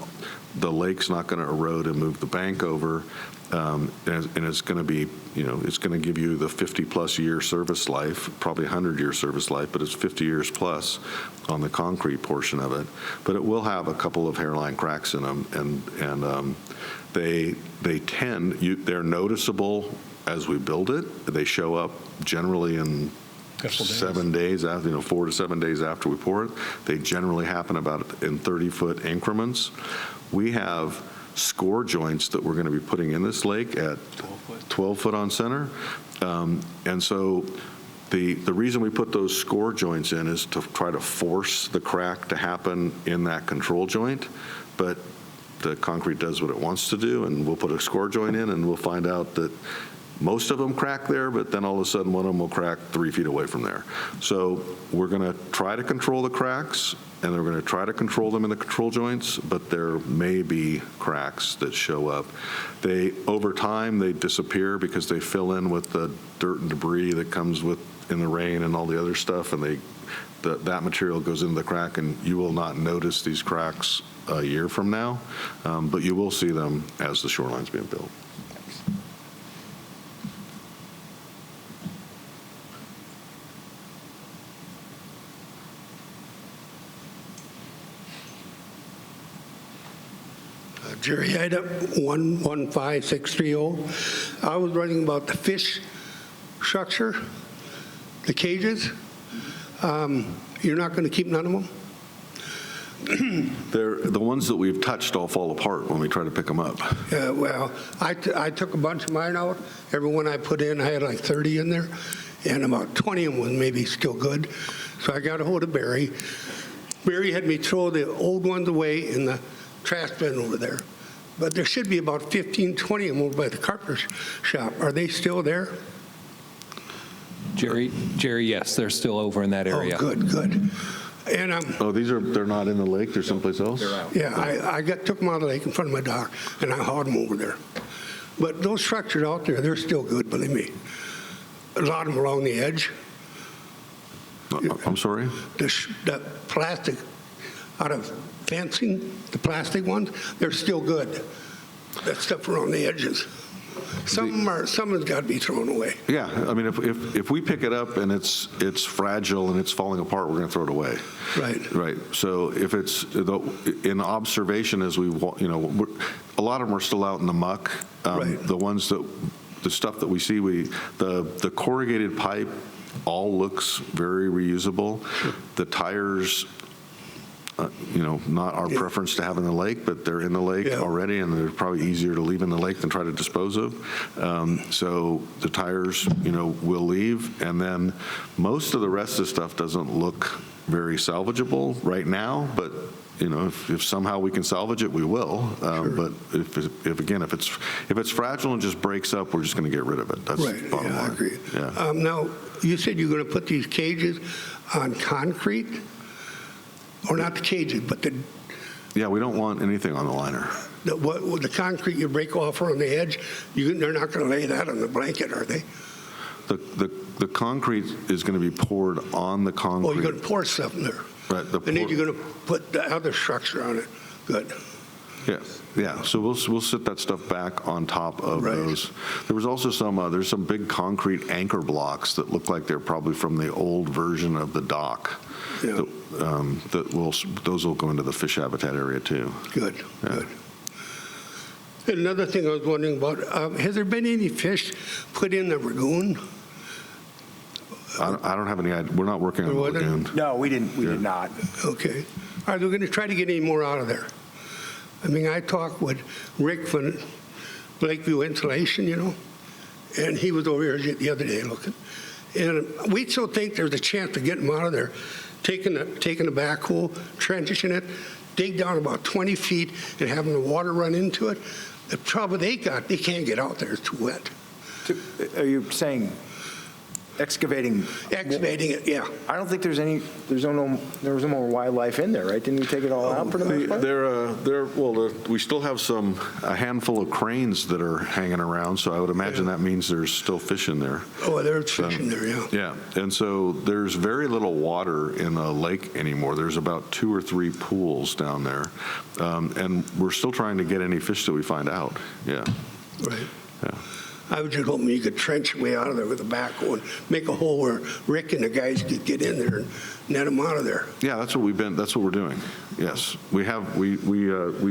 the lake's not going to erode and move the bank over, and it's going to be, it's going to give you the 50-plus year service life, probably 100-year service life, but it's 50 years plus on the concrete portion of it. But it will have a couple of hairline cracks in them, and they're noticeable as we build it. They show up generally in 7 days after, 4 to 7 days after we pour it. They generally happen about in 30-foot increments. We have score joints that we're going to be putting in this lake at 12 foot on center. And so the reason we put those score joints in is to try to force the crack to happen in that control joint. But the concrete does what it wants to do, and we'll put a score joint in, and we'll find out that most of them crack there, but then all of a sudden one of them will crack 3 feet away from there. So we're going to try to control the cracks, and we're going to try to control them in the control joints, but there may be cracks that show up. Over time, they disappear because they fill in with the dirt and debris that comes with in the rain and all the other stuff, and that material goes into the crack, and you will not notice these cracks a year from now, but you will see them as the shoreline's being built. Jerry Ida, 115630. I was writing about the fish structure, the cages. You're not going to keep none of them? The ones that we've touched all fall apart when we try to pick them up. Yeah, well, I took a bunch of mine out. Every one I put in, I had like 30 in there, and about 20 of them was maybe still good. So I got a hold of Barry. Barry had me throw the old ones away in the trash bin over there. But there should be about 15, 20 of them over by the carpenter shop. Are they still there? Jerry, yes, they're still over in that area. Oh, good. And they're not in the lake, they're someplace else? They're out. yeah, I took them out of the lake in front of my dock, and I hauled them over there. But those structures out there, they're still good, believe me. A lot of them along the edge. I'm sorry? That plastic out of fencing, the plastic ones, they're still good. That stuff around the edges. Some has got to be thrown away. Yeah, I mean, if we pick it up and it's fragile and it's falling apart, we're going to throw it away. Right. So if it's in observation as we, a lot of them are still out in the muck. Right. The stuff that we see, the corrugated pipe all looks very reusable. Sure. The tires, not our preference to have in the lake, but they're in the lake already, and they're probably easier to leave in the lake than try to dispose of. So the tires, will leave, and then most of the rest of the stuff doesn't look very salvageable right now, but if somehow we can salvage it, we will. Sure. But if it's fragile and just breaks up, we're just going to get rid of it. That's Right, bottom line. I agree. Yeah. Now, you said you're going to put these cages on concrete? Or not the cages, but Yeah, we don't want anything on the liner. the concrete you break off around the edge, they're not going to lay that on the blanket, are they? The concrete is going to be poured on the concrete. Oh, you're going to pour something there. Right. And then you're going to put the other structure on it. Good. Yeah. So we'll sit that stuff back on top of those. There was also there's some big concrete anchor blocks that look like they're probably from the old version of the dock. Yeah. Those will go into the fish habitat area too. Good. And another thing I was wondering about, has there been any fish put in the lagoon? I don't have any idea. We're not working on the lagoon. No, we didn't. We did not. Okay. Are they going to try to get any more out of there? I mean, I talked with Rick from Lakeview Insulation, and he was over here the other day looking. And we still think there's a chance of getting them out of there, taking the backhoe, trenching it, dig down about 20 feet and having the water run into it. The trouble they can't get out there. It's too wet. Are you saying excavating. Excavating it, yeah. I don't think there was no more wildlife in there, right? Didn't we take it all out for the most part? We still have a handful of cranes that are hanging around, so I would imagine that means there's still fish in there. Oh, there's fish in there, yeah. Yeah, and so there's very little water in the lake anymore. There's about 2 or 3 pools down there, and we're still trying to get any fish that we find out. Yeah. Right. Yeah. I was just hoping you could trench way out of there with a backhoe and make a hole where Rick and the guys could get in there and net them out of there. Yeah, that's what we're doing. Yes, we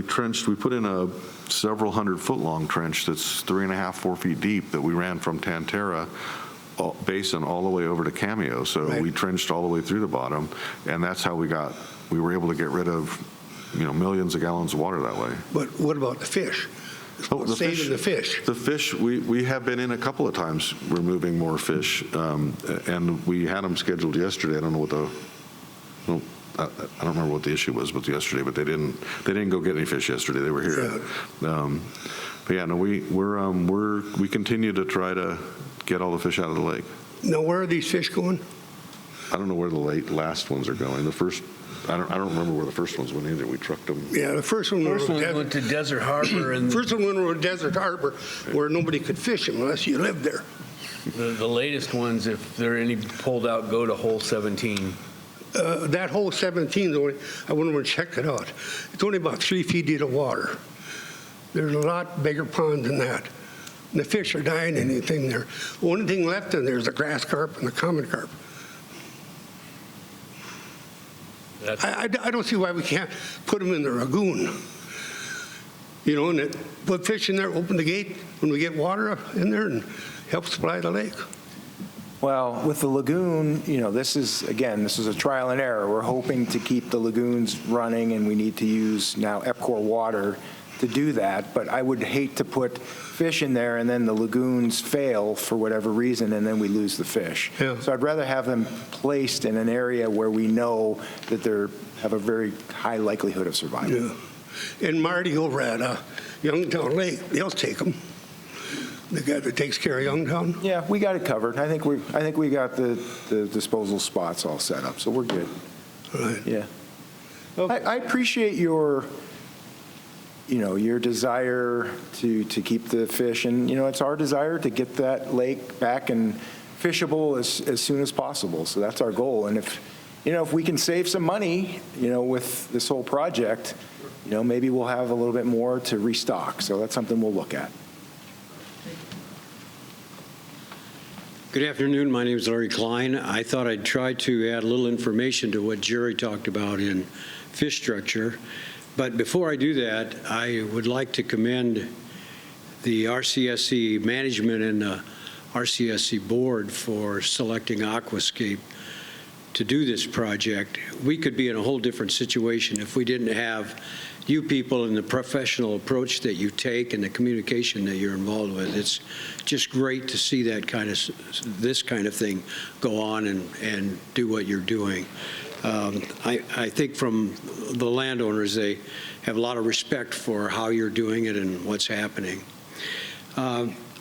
trenched. We put in a several 100-foot-long trench that's 3.5, 4 feet deep that we ran from Tantera Basin all the way over to Cameo. So Right. we trenched all the way through the bottom, and that's how we were able to get rid of, millions of gallons of water that way. But what about the fish? Saving the fish. The fish, we have been in a couple of times removing more fish, and we had them scheduled yesterday. I don't know I don't remember what the issue was with yesterday, but they didn't go get any fish yesterday. They were here. Yeah. But yeah, no, we continue to try to get all the fish out of the lake. Now, where are these fish going? I don't know where the last ones are going. The first, I don't remember where the first ones went either. We trucked them. Yeah, the first one went to Desert Harbor, and first one went to Desert Harbor, where nobody could fish them unless you lived there. The latest ones, if there are any pulled out, go to hole 17. That hole 17, I went over and checked it out. It's only about 3 feet deep of water. There's a lot bigger pond than that. And the fish are dying and anything there. The only thing left in there is the grass carp and the common carp. I don't see why we can't put them in the lagoon. And put fish in there, open the gate when we get water in there and help supply the lake. Well, with the lagoon, this is a trial and error. We're hoping to keep the lagoons running, and we need to use now EPCOR water to do that. But I would hate to put fish in there and then the lagoons fail for whatever reason, and then we lose the fish. Yeah. So I'd rather have them placed in an area where we know that they have a very high likelihood of survival. Yeah. And Marty over at Youngtown Lake, they'll take them. The guy that takes care of Youngtown. Yeah, we got it covered. I think we got the disposal spots all set up, so we're good. Right. Yeah. Okay. I appreciate your desire to keep the fish, and it's our desire to get that lake back and fishable as soon as possible. So that's our goal. And if we can save some money, with this whole project, maybe we'll have a little bit more to restock. So that's something we'll look at. Good afternoon. My name is Larry Klein. I thought I'd try to add a little information to what Jerry talked about in fish structure. But before I do that, I would like to commend the RCSC management and the RCSC board for selecting Aquascape to do this project. We could be in a whole different situation if we didn't have you people and the professional approach that you take and the communication that you're involved with. It's just great to see this kind of thing go on and do what you're doing. I think from the landowners, they have a lot of respect for how you're doing it and what's happening.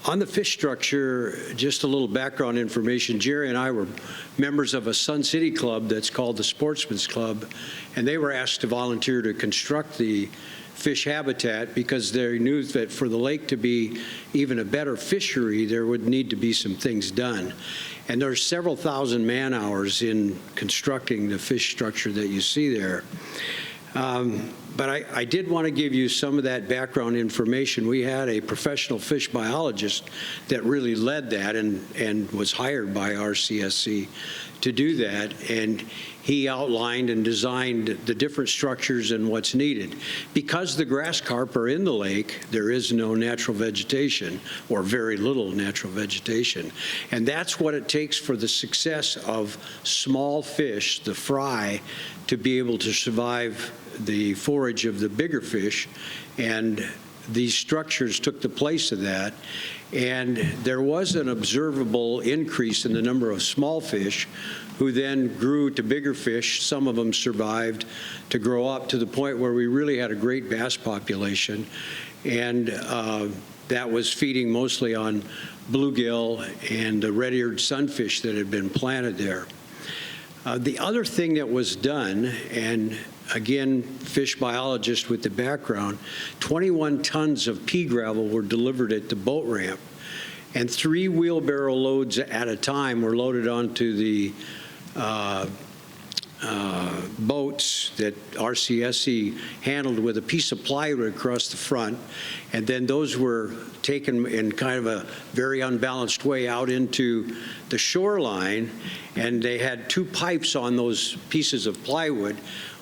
On the fish structure, just a little background information. Jerry and I were members of a Sun City club that's called the Sportsman's Club, and they were asked to volunteer to construct the fish habitat because they knew that for the lake to be even a better fishery, there would need to be some things done. And there's several thousand man-hours in constructing the fish structure that you see there. But I did want to give you some of that background information. We had a professional fish biologist that really led that and was hired by RCSC to do that. And he outlined and designed the different structures and what's needed. Because the grass carp are in the lake, there is no natural vegetation or very little natural vegetation. And that's what it takes for the success of small fish, the fry, to be able to survive the forage of the bigger fish. And these structures took the place of that. And there was an observable increase in the number of small fish who then grew to bigger fish. Some of them survived to grow up to the point where we really had a great bass population. And that was feeding mostly on bluegill and the red-eared sunfish that had been planted there. The other thing that was done, and again, fish biologist with the background, 21 tons of pea gravel were delivered at the boat ramp, and 3 wheelbarrow loads at a time were loaded onto the boats that RCSC handled with a piece of plywood across the front, and then those were taken in kind of a very unbalanced way out into the shoreline, and they had 2 pipes on those pieces of plywood.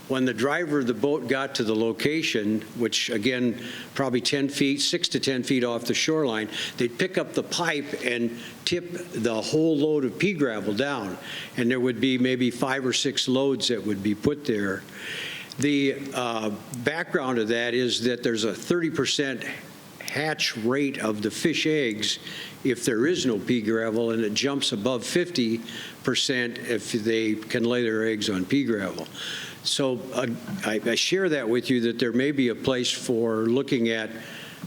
When the driver of the boat got to the location, which again, probably 10 feet, 6 to 10 feet off the shoreline, they'd pick up the pipe and tip the whole load of pea gravel down. And there would be maybe 5 or 6 loads that would be put there. The background of that is that there's a 30% hatch rate of the fish eggs if there is no pea gravel, and it jumps above 50% if they can lay their eggs on pea gravel. So I share that with you, that there may be a place for looking at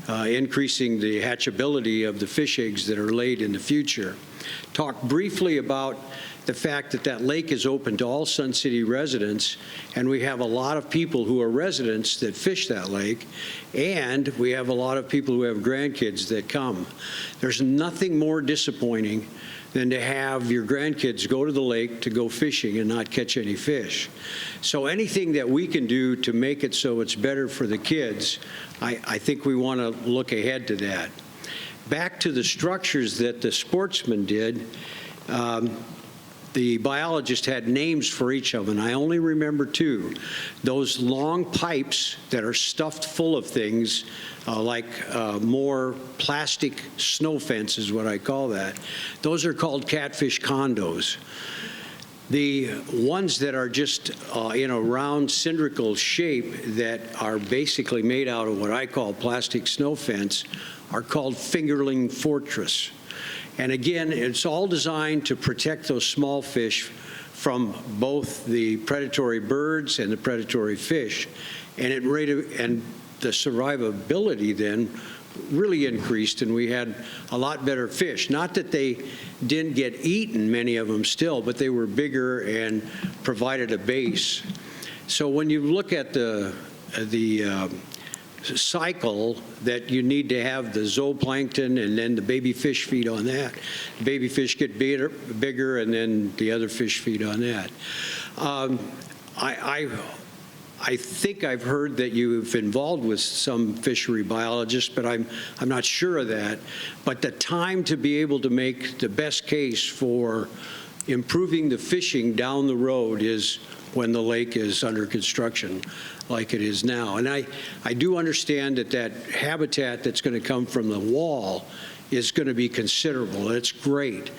increasing the hatchability of the fish eggs that are laid in the future. Talk briefly about the fact that that lake is open to all Sun City residents, and we have a lot of people who are residents that fish that lake, and we have a lot of people who have grandkids that come. There's nothing more disappointing than to have your grandkids go to the lake to go fishing and not catch any fish. So anything that we can do to make it so it's better for the kids, I think we want to look ahead to that. Back to the structures that the sportsmen did, the biologist had names for each of them. I only remember 2. Those long pipes that are stuffed full of things, like more plastic snow fence is what I call that. Those are called catfish condos. The ones that are just in a round cylindrical shape that are basically made out of what I call plastic snow fence are called fingerling fortress. And again, it's all designed to protect those small fish from both the predatory birds and the predatory fish. And the survivability then really increased, and we had a lot better fish. Not that they didn't get eaten, many of them still, but they were bigger and provided a base. So when you look at the cycle that you need to have the zooplankton and then the baby fish feed on that. Baby fish get bigger and then the other fish feed on that. I think I've heard that you've involved with some fishery biologists, but I'm not sure of that. But the time to be able to make the best case for improving the fishing down the road is when the lake is under construction like it is now. And I do understand that that habitat that's going to come from the wall is going to be considerable. It's great.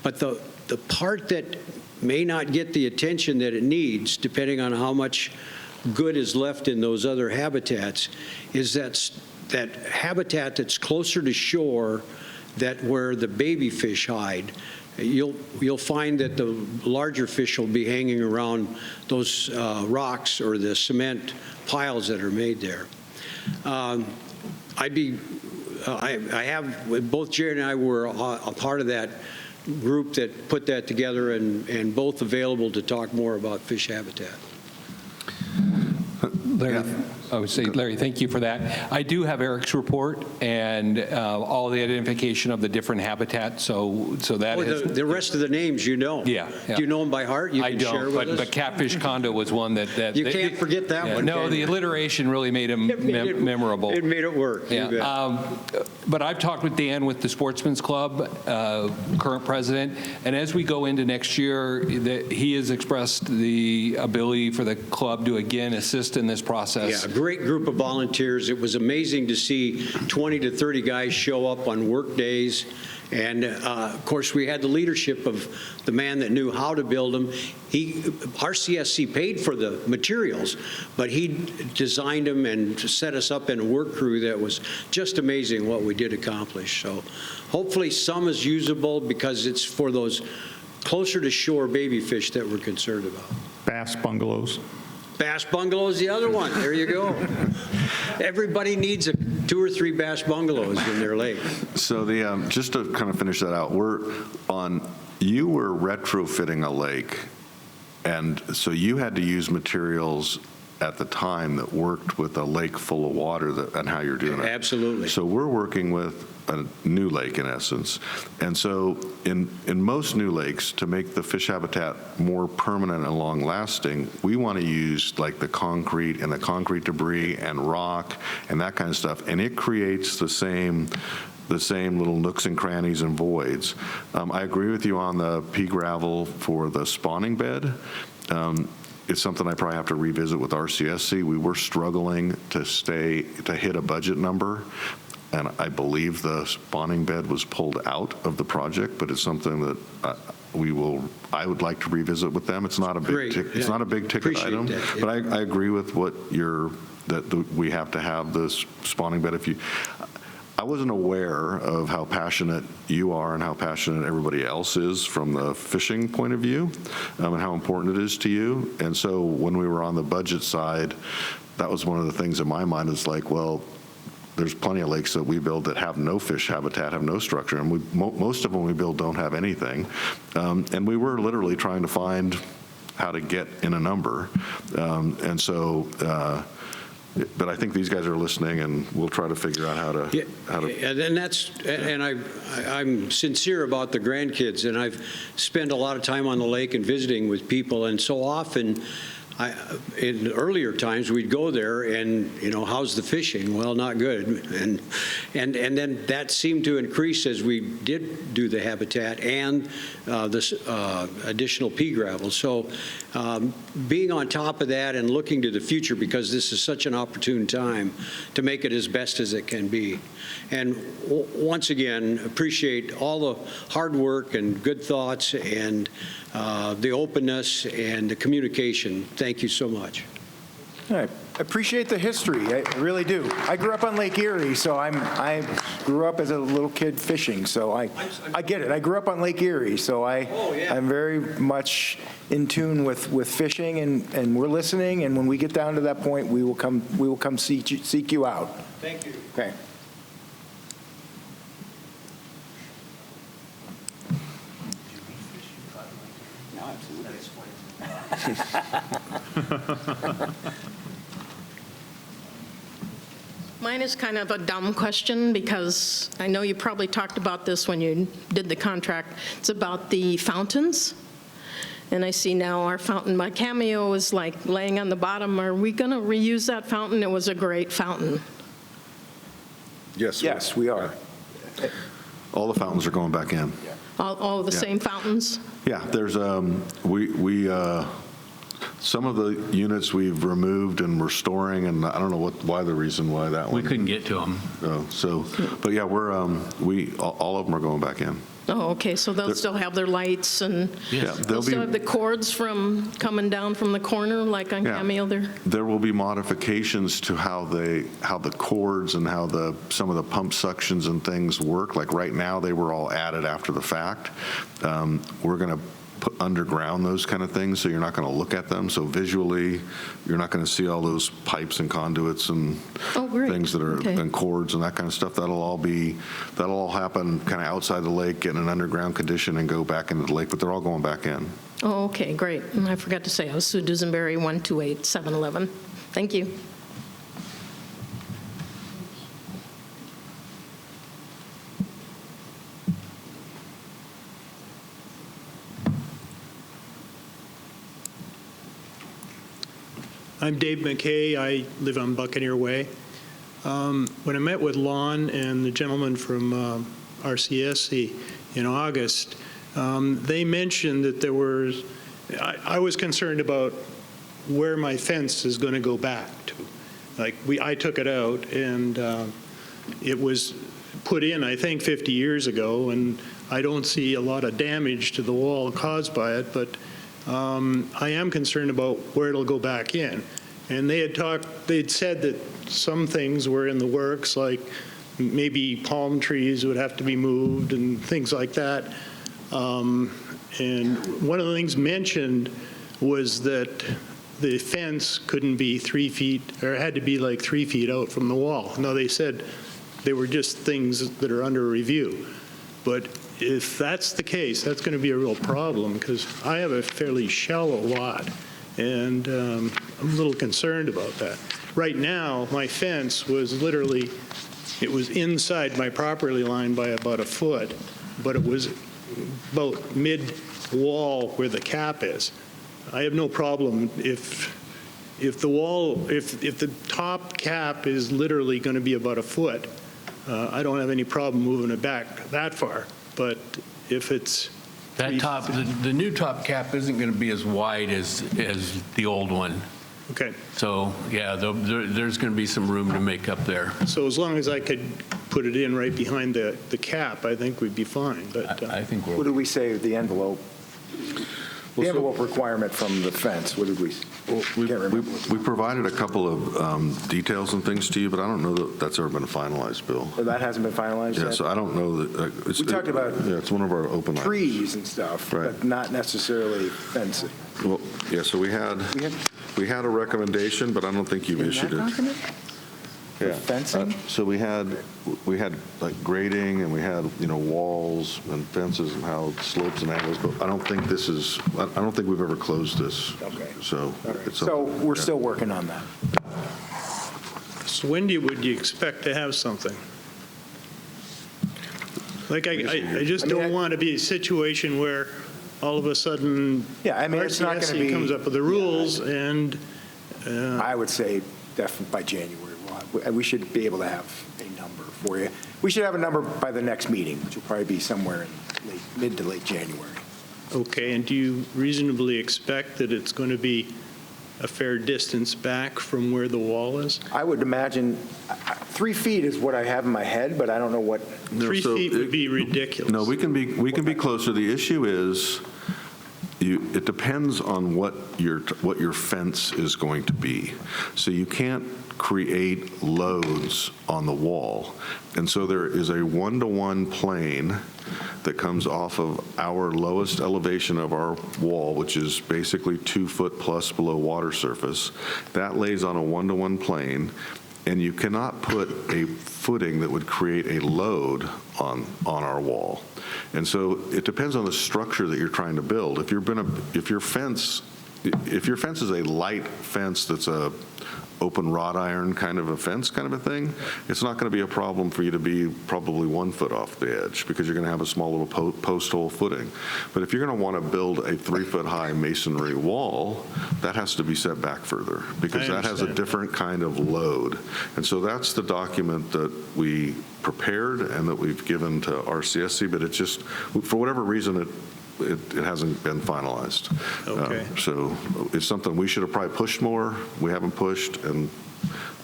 But the part that may not get the attention that it needs, depending on how much good is left in those other habitats, is that habitat that's closer to shore, that where the baby fish hide. You'll find that the larger fish will be hanging around those rocks or the cement piles that are made there. Both Jerry and I were a part of that group that put that together, and both available to talk more about fish habitat. Larry, I would say, Larry, thank you for that. I do have Eric's report and all the identification of the different habitats. So that is the rest of the names you know. Yeah. Do you know them by heart? You can share with us? But catfish condo was one that you can't forget that one. No, the alliteration really made him memorable. It made it work. Yeah. But I've talked with Dan with the Sportsman's Club, current president, and as we go into next year, he has expressed the ability for the club to again assist in this process. Yeah, a great group of volunteers. It was amazing to see 20 to 30 guys show up on work days. And of course, we had the leadership of the man that knew how to build them. RCSC paid for the materials, but he designed them and set us up in a work crew that was just amazing what we did accomplish. So hopefully some is usable, because it's for those closer to shore baby fish that we're concerned about. Bass bungalows. Bass Bungalow is the other one. There you go. Everybody needs 2 or 3 Bass Bungalows in their lake. So just to kind of finish that out, you were retrofitting a lake, and so you had to use materials at the time that worked with a lake full of water and how you're doing it. Absolutely. So we're working with a new lake in essence. And so in most new lakes, to make the fish habitat more permanent and long lasting, we want to use like the concrete and the concrete debris and rock and that kind of stuff. And it creates the same little nooks and crannies and voids. I agree with you on the pea gravel for the spawning bed. It's something I probably have to revisit with RCSC. We were struggling to hit a budget number, and I believe the spawning bed was pulled out of the project, but it's something that I would like to revisit with them. It's not a big it's not a big ticket item, but I agree with what we have to have this spawning bed. I wasn't aware of how passionate you are and how passionate everybody else is from the fishing point of view, and how important it is to you. And so when we were on the budget side, that was one of the things in my mind is like, well, there's plenty of lakes that we build that have no fish habitat, have no structure, and most of them we build don't have anything. And we were literally trying to find how to get in a number. But I think these guys are listening, and we'll try to figure out how to. I'm sincere about the grandkids, and I've spent a lot of time on the lake and visiting with people, and so often, in earlier times, we'd go there and, how's the fishing? Well, not good. And then that seemed to increase as we did do the habitat and this additional pea gravel. So being on top of that and looking to the future, because this is such an opportune time to make it as best as it can be. And once again, appreciate all the hard work and good thoughts and the openness and the communication. Thank you so much. I appreciate the history. I really do. I grew up on Lake Erie, so I grew up as a little kid fishing, so I get it. I grew up on Lake Erie, so I'm very much in tune with fishing, and we're listening. And when we get down to that point, we will come seek you out. Thank you. Okay. Mine is kind of a dumb question because I know you probably talked about this when you did the contract. It's about the fountains. And I see now our fountain by Cameo is like laying on the bottom. Are we going to reuse that fountain? It was a great fountain. Yes. Yes, we are. All the fountains are going back in. All the same fountains? Yeah, there's some of the units we've removed and we're storing, and I don't know why that one. We couldn't get to them. But yeah, all of them are going back in. Oh, okay, so they'll still have their lights and they'll still have the cords from coming down from the corner like on Cameo there? There will be modifications to how the cords and how some of the pump suctions and things work. Like right now, they were all added after the fact. We're going to put underground those kind of things, so you're not going to look at them. So visually, you're not going to see all those pipes and conduits and things that are and cords and that kind of stuff. That'll all happen kind of outside the lake in an underground condition and go back into the lake, but they're all going back in. Oh, okay, great. And I forgot to say, I was Sue Dusenberry, 128-711. Thank you. I'm Dave McKay. I live on Buccaneer Way. When I met with Lon and the gentleman from RCSC in August, they mentioned that there was, I was concerned about where my fence is going to go back to. Like, I took it out, and it was put in, I think, 50 years ago, and I don't see a lot of damage to the wall caused by it, but I am concerned about where it'll go back in. And they'd said that some things were in the works, like maybe palm trees would have to be moved and things like that. And one of the things mentioned was that the fence couldn't be 3 feet, or it had to be like 3 feet out from the wall. No, they said they were just things that are under review. But if that's the case, that's going to be a real problem, because I have a fairly shallow lot, and I'm a little concerned about that. Right now, my fence was literally, it was inside my property line by about a foot, but it was about mid-wall where the cap is. I have no problem if the wall, if the top cap is literally going to be about a foot, I don't have any problem moving it back that far. But if it's That top, the new top cap isn't going to be as wide as the old one. okay. So, yeah, there's going to be some room to make up there. So as long as I could put it in right behind the cap, I think we'd be fine. But I think we're. What did we say, the envelope? The envelope requirement from the fence, what did we, can't remember. We provided a couple of details and things to you, but I don't know that that's ever been finalized, Bill. Oh, that hasn't been finalized yet? Yeah, so I don't know that. We talked about yeah, it's one of our open items. trees and stuff, Right. but not necessarily fencing. Well, yeah, so we had a recommendation, but I don't think you've issued it. document? Yeah. Fencing? So we had like grading, and we had, walls and fences and how it slopes and angles, but I don't think we've ever closed this. Okay. So. All right. it's So something- we're yeah. still working on that. so when would you expect to have something? Like, I just don't want to be a situation where all of a sudden Yeah, I mean, it's not gonna be- RCSC comes up with the rules and I would say definitely by January. We should be able to have a number for you. We should have a number by the next meeting, which will probably be somewhere in mid to late January. okay, and do you reasonably expect that it's going to be a fair distance back from where the wall is? I would imagine 3 feet is what I have in my head, but I don't know what. No, 3 so feet would be ridiculous. No, we can be closer. The issue is, it depends on what your fence is going to be. So you can't create loads on the wall. And so there is a 1-to-1 plane that comes off of our lowest elevation of our wall, which is basically 2 foot plus below water surface. That lays on a 1-to-1 plane, and you cannot put a footing that would create a load on our wall. And so it depends on the structure that you're trying to build. If your fence is a light fence that's a open wrought iron kind of a fence kind of a thing, it's not going to be a problem for you to be probably 1 foot off the edge, because you're going to have a small little post hole footing. But if you're going to want to build a 3 foot high masonry wall, that has to be set back further, because that has a different kind of load. And so that's the document that we prepared and that we've given to RCSC, but it's just, for whatever reason, it hasn't been finalized. Okay. So it's something we should have probably pushed more. We haven't pushed, and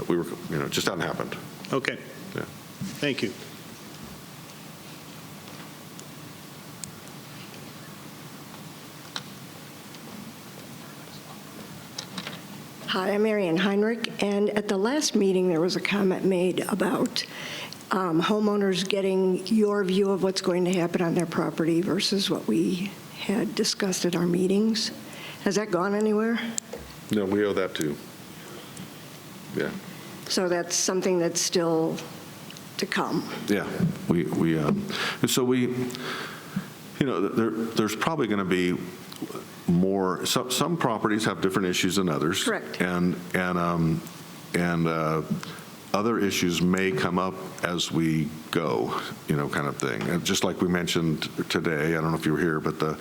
we were, it just hadn't happened. Okay. Yeah. Thank you. Hi, I'm Marianne Heinrich, and at the last meeting, there was a comment made about homeowners getting your view of what's going to happen on their property versus what we had discussed at our meetings. Has that gone anywhere? No, we owe that too. Yeah. So that's something that's still to come. Yeah. There's probably going to be more. Some properties have different issues than others. Correct. And other issues may come up as we go, kind of thing. And just like we mentioned today, I don't know if you were here, but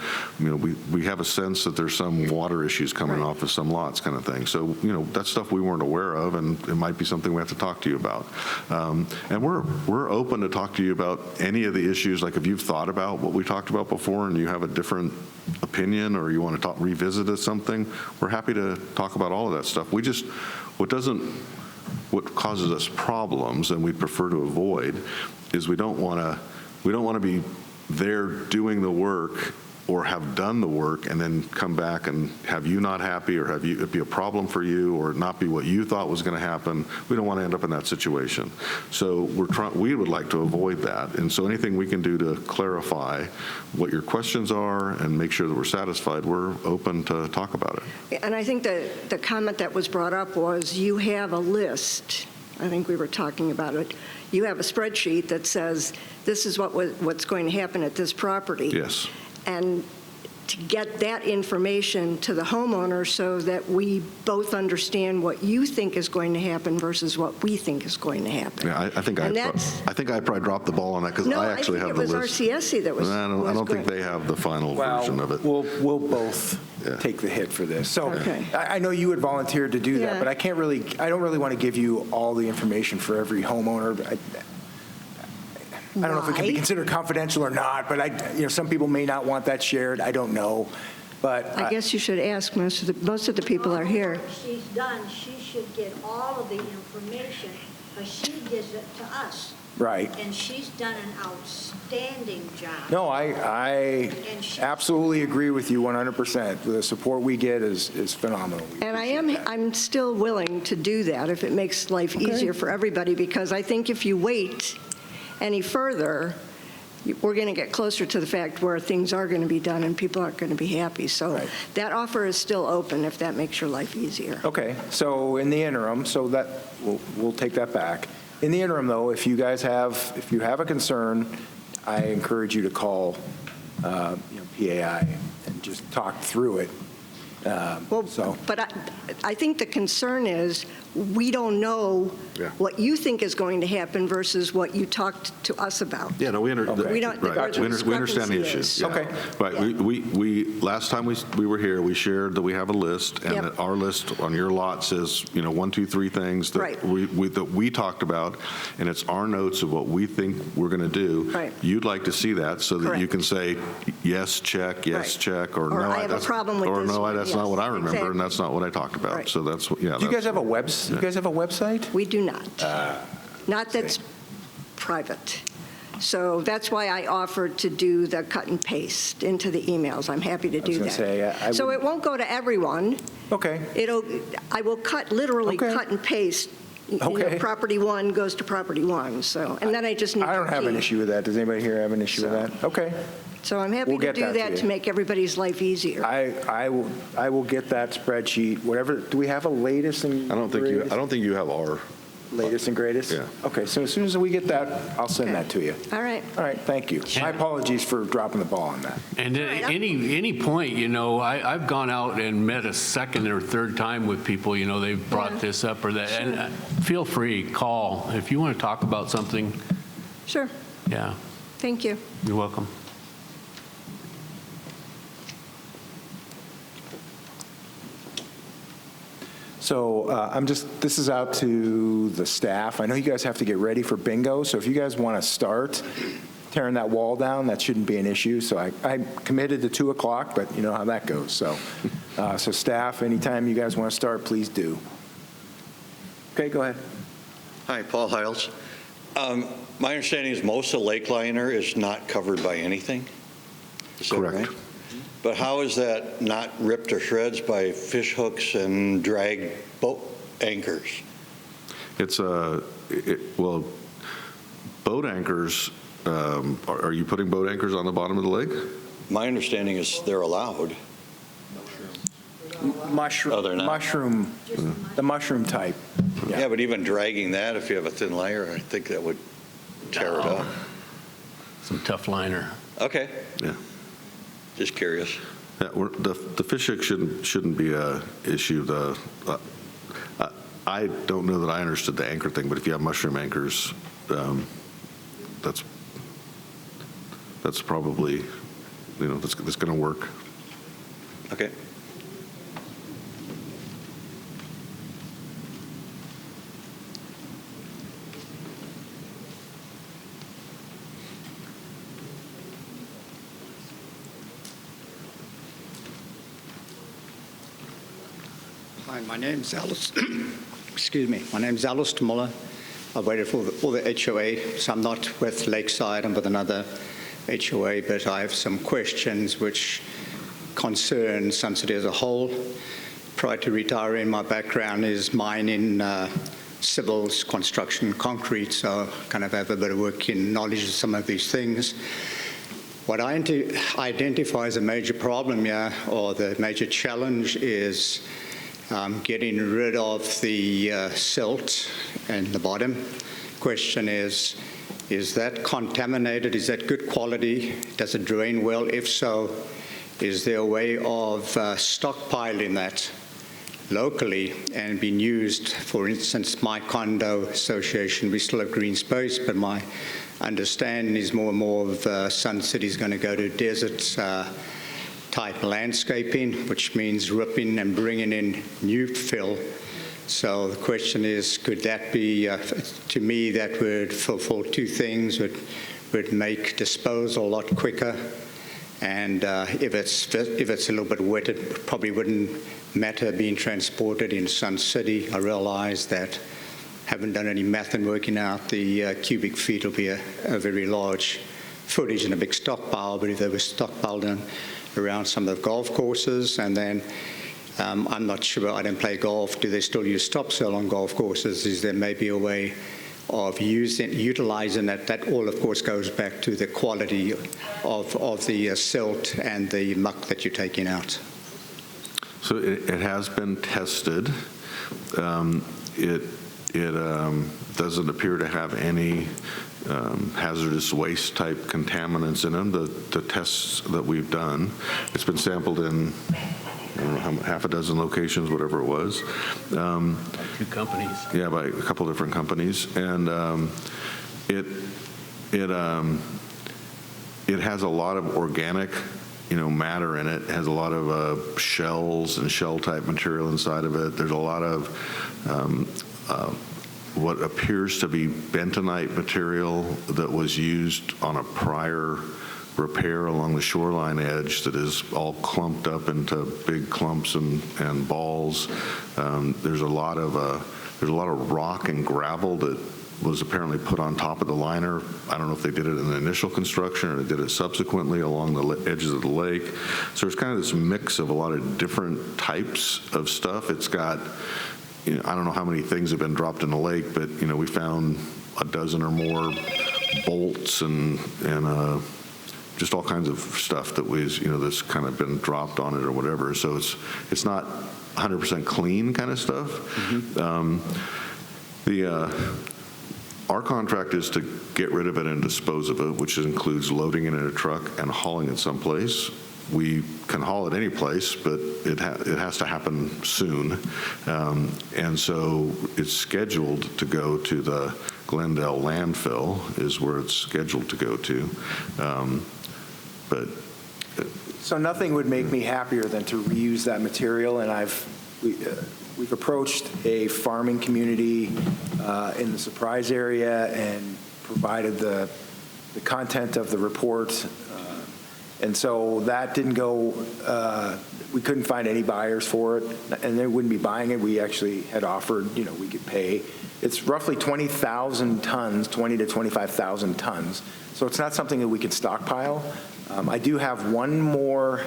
we have a sense that there's some water issues coming off of some lots, kind of thing. So, that's stuff we weren't aware of, and it might be something we have to talk to you about. And we're open to talk to you about any of the issues. Like if you've thought about what we talked about before and you have a different opinion, or you want to revisit something, we're happy to talk about all of that stuff. What causes us problems, and we'd prefer to avoid, is we don't want to be there doing the work or have done the work and then come back and have you not happy, or have you, it be a problem for you, or not be what you thought was going to happen. We don't want to end up in that situation. So we would like to avoid that. And so anything we can do to clarify what your questions are and make sure that we're satisfied, we're open to talk about it. And I think the comment that was brought up was you have a list. I think we were talking about it. You have a spreadsheet that says this is what's going to happen at this property. Yes. And to get that information to the homeowner so that we both understand what you think is going to happen versus what we think is going to happen. Yeah, I think I probably dropped the ball on that because I actually have the list. No, I think it was RCSC that was. I don't think they have the final version of it. We'll both take the hit for this. So Okay. I know you had volunteered to do that, but I don't really want to give you all the information for every homeowner. I don't know if it can be considered confidential or not, but some people may not want that shared. I don't know, but I guess you should ask. Most of the people are here. What she's done, she should get all of the information, but she gives it to us. Right. And she's done an outstanding job. No, I absolutely agree with you 100%. The support we get is phenomenal. And I'm still willing to do that if it makes life easier for everybody, because I think if you wait any further, we're going to get closer to the fact where things are going to be done and people aren't going to be happy. So that offer is still open if that makes your life easier. Okay, so in the interim, that we'll take that back. In the interim, though, if you have a concern, I encourage you to call PAI and just talk through it. But I think the concern is we don't know what you think is going to happen versus what you talked to us about. Yeah, no, we understand the issues. Okay. Right. We last time we were here, we shared that we have a list, and that our list on your lot says 1, 2, 3 things that we talked about, and it's our notes of what we think we're going to do. Right. You'd like to see that so that you can say yes, check, yes, check, or no, I have a problem with or this no, one. that's not what I remember, and that's not what I talked about. So that's what. Yeah. Do you guys have a website? We do not. Not that's private. So that's why I offered to do the cut and paste into the emails. I'm happy to do that. So it won't go to everyone. Okay. I will literally cut and paste. Property 1 goes to property 1. So, and then I just need. I don't have an issue with that. Does anybody here have an issue with that? Okay. So I'm happy to do that to make everybody's life easier. I will get that spreadsheet. Whatever. Do we have a latest and? I don't think you have our latest and greatest. Yeah. Okay. So as soon as we get that, I'll send that to you. All right. All right. Thank you. My apologies for dropping the ball on that. And at any point, I've gone out and met a second or third time with people. They've brought this up or that, and feel free, call if you want to talk about something. Sure. Yeah. Thank you. You're welcome. So this is out to the staff. I know you guys have to get ready for bingo, so if you guys want to start tearing that wall down, that shouldn't be an issue. So I committed to 2 o'clock, but you know how that goes. So, so staff, anytime you guys want to start, please do. Okay, go ahead. Hi, Paul Hiles. My understanding is most of Lake Liner is not covered by anything. Is that correct? Right? But how is that not ripped to shreds by fish hooks and drag boat anchors? It's well, boat anchors. Are you putting boat anchors on the bottom of the lake? My understanding is they're allowed. Mushroom. Oh, they're not? Mushroom. The mushroom type. Yeah, but even dragging that, if you have a thin layer, I think that would tear it up. Some tough liner. Okay. Yeah. Just curious. Yeah, the fish hook shouldn't be a issue. I don't know that I understood the anchor thing, but if you have mushroom anchors, that's probably that's going to work. Okay. Hi, my name's Alice. Excuse me. My name's Alice Muller. I've waited for the HOA, so I'm not with Lakeside. I'm with another HOA, but I have some questions which concern Sun City as a whole. Prior to retiring, my background is mining, civils, construction, concrete, so I kind of have a bit of working knowledge of some of these things. What I identify as a major problem here, or the major challenge, is getting rid of the silt in the bottom. Question is that contaminated? Is that good quality? Does it drain well? If so, is there a way of stockpiling that locally and being used? For instance, my condo association, we still have green space, but my understanding is more and more of Sun City is going to go to desert type landscaping, which means ripping and bringing in new fill. So the question is, could that be, to me, that would fulfill two things, would make disposal a lot quicker, and if it's a little bit wet, it probably wouldn't matter being transported in Sun City. I realize that, haven't done any math and working out the cubic feet will be a very large footage and a big stockpile, but if they were stockpiled around some of the golf courses, and then I'm not sure, I don't play golf, do they still use topsoil on golf courses? Is there maybe a way of utilizing that all, of course, goes back to the quality of the silt and the muck that you're taking out? So it has been tested. It doesn't appear to have any hazardous waste type contaminants in them. The tests that we've done, it's been sampled in, I don't know, half a dozen locations, whatever it was. Two companies. Yeah, by a couple different companies, and it has a lot of organic, matter in it. It has a lot of shells and shell type material inside of it. There's a lot of what appears to be bentonite material that was used on a prior repair along the shoreline edge that is all clumped up into big clumps and balls. There's a lot of rock and gravel that was apparently put on top of the liner. I don't know if they did it in the initial construction or they did it subsequently along the edges of the lake. So there's kind of this mix of a lot of different types of stuff. It's got, I don't know how many things have been dropped in the lake, but we found a dozen or more bolts and just all kinds of stuff that was, that's kind of been dropped on it or whatever. So it's not 100% clean kind of stuff. Mm-hmm. Our contract is to get rid of it and dispose of it, which includes loading it in a truck and hauling it someplace. We can haul it any place, but it has to happen soon. And so it's scheduled to go to the Glendale landfill is where it's scheduled to go to. So nothing would make me happier than to reuse that material, and we've approached a farming community in the Surprise area and provided the content of the report, and so that didn't go, we couldn't find any buyers for it, and they wouldn't be buying it. We actually had offered, we could pay. It's roughly 20,000 tons, 20 to 25,000 tons, so it's not something that we could stockpile. I do have one more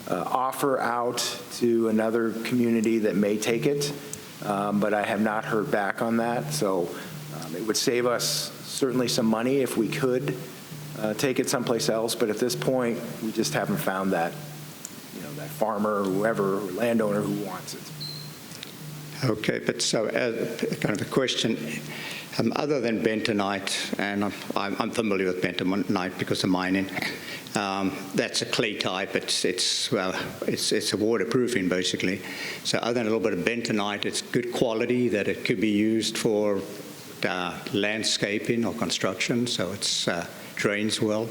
offer out to another community that may take it, but I have not heard back on that. So it would save us certainly some money if we could take it someplace else. But at this point, we just haven't found that, that farmer or whoever, or landowner who wants it. Okay, but so kind of a question, other than bentonite, and I'm familiar with bentonite because of mining, that's a clay type. It's a waterproofing basically. So other than a little bit of bentonite, it's good quality that it could be used for landscaping or construction. So it's drains well.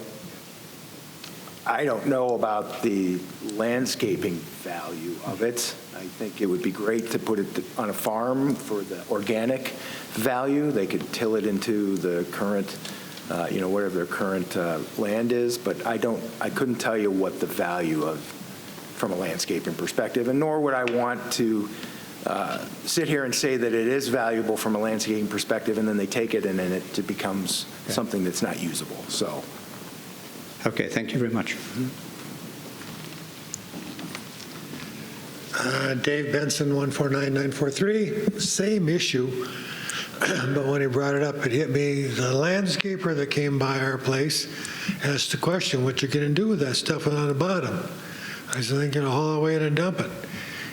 I don't know about the landscaping value of it. I think it would be great to put it on a farm for the organic value. They could till it into the current, whatever their current land is, but I couldn't tell you what the value of, from a landscaping perspective, and nor would I want to sit here and say that it is valuable from a landscaping perspective, and then they take it and then it becomes something that's not usable. So. Okay, thank you very much. Dave Benson, 149943, same issue, but when he brought it up, it hit me. The landscaper that came by our place asked the question, what you going to do with that stuff on the bottom? I said, I'm going to haul it away and dump it.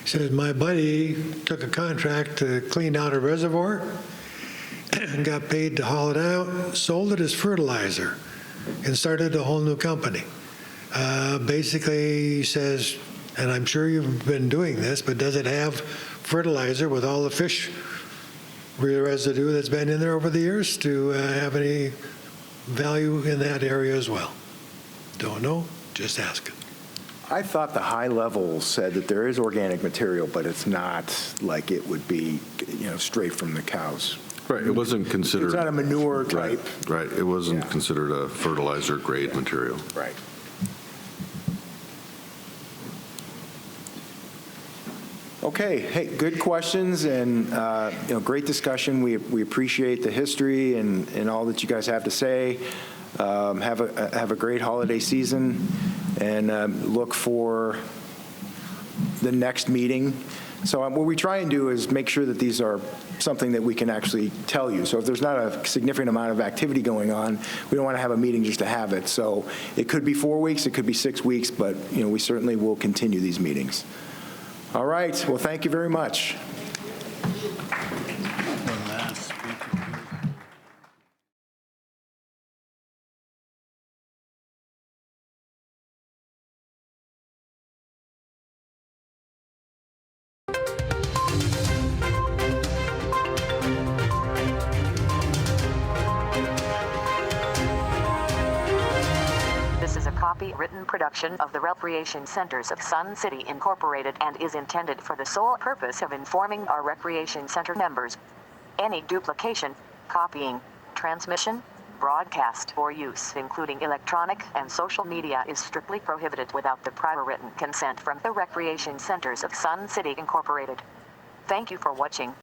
He says, my buddy took a contract to clean out a reservoir and got paid to haul it out, sold it as fertilizer, and started a whole new company. Basically, he says, and I'm sure you've been doing this, but does it have fertilizer with all the fish residue that's been in there over the years to have any value in that area as well? Don't know, just asking. I thought the high level said that there is organic material, but it's not like it would be, straight from the cows. Right, it wasn't considered. It's not a manure type. Right, it wasn't considered a fertilizer grade material. Right. Okay, hey, good questions and great discussion. We appreciate the history and all that you guys have to say. Have a great holiday season and look for the next meeting. So what we try and do is make sure that these are something that we can actually tell you. So if there's not a significant amount of activity going on, we don't want to have a meeting just to have it. So it could be 4 weeks, it could be 6 weeks, but we certainly will continue these meetings. All right. Well, thank you very much. This is a copyrighted production of the Recreation Centers of Sun City Incorporated and is intended for the sole purpose of informing our Recreation Center members. Any duplication, copying, transmission, broadcast, or use, including electronic and social media, is strictly prohibited without the prior written consent from the Recreation Centers of Sun City Incorporated. Thank you for watching.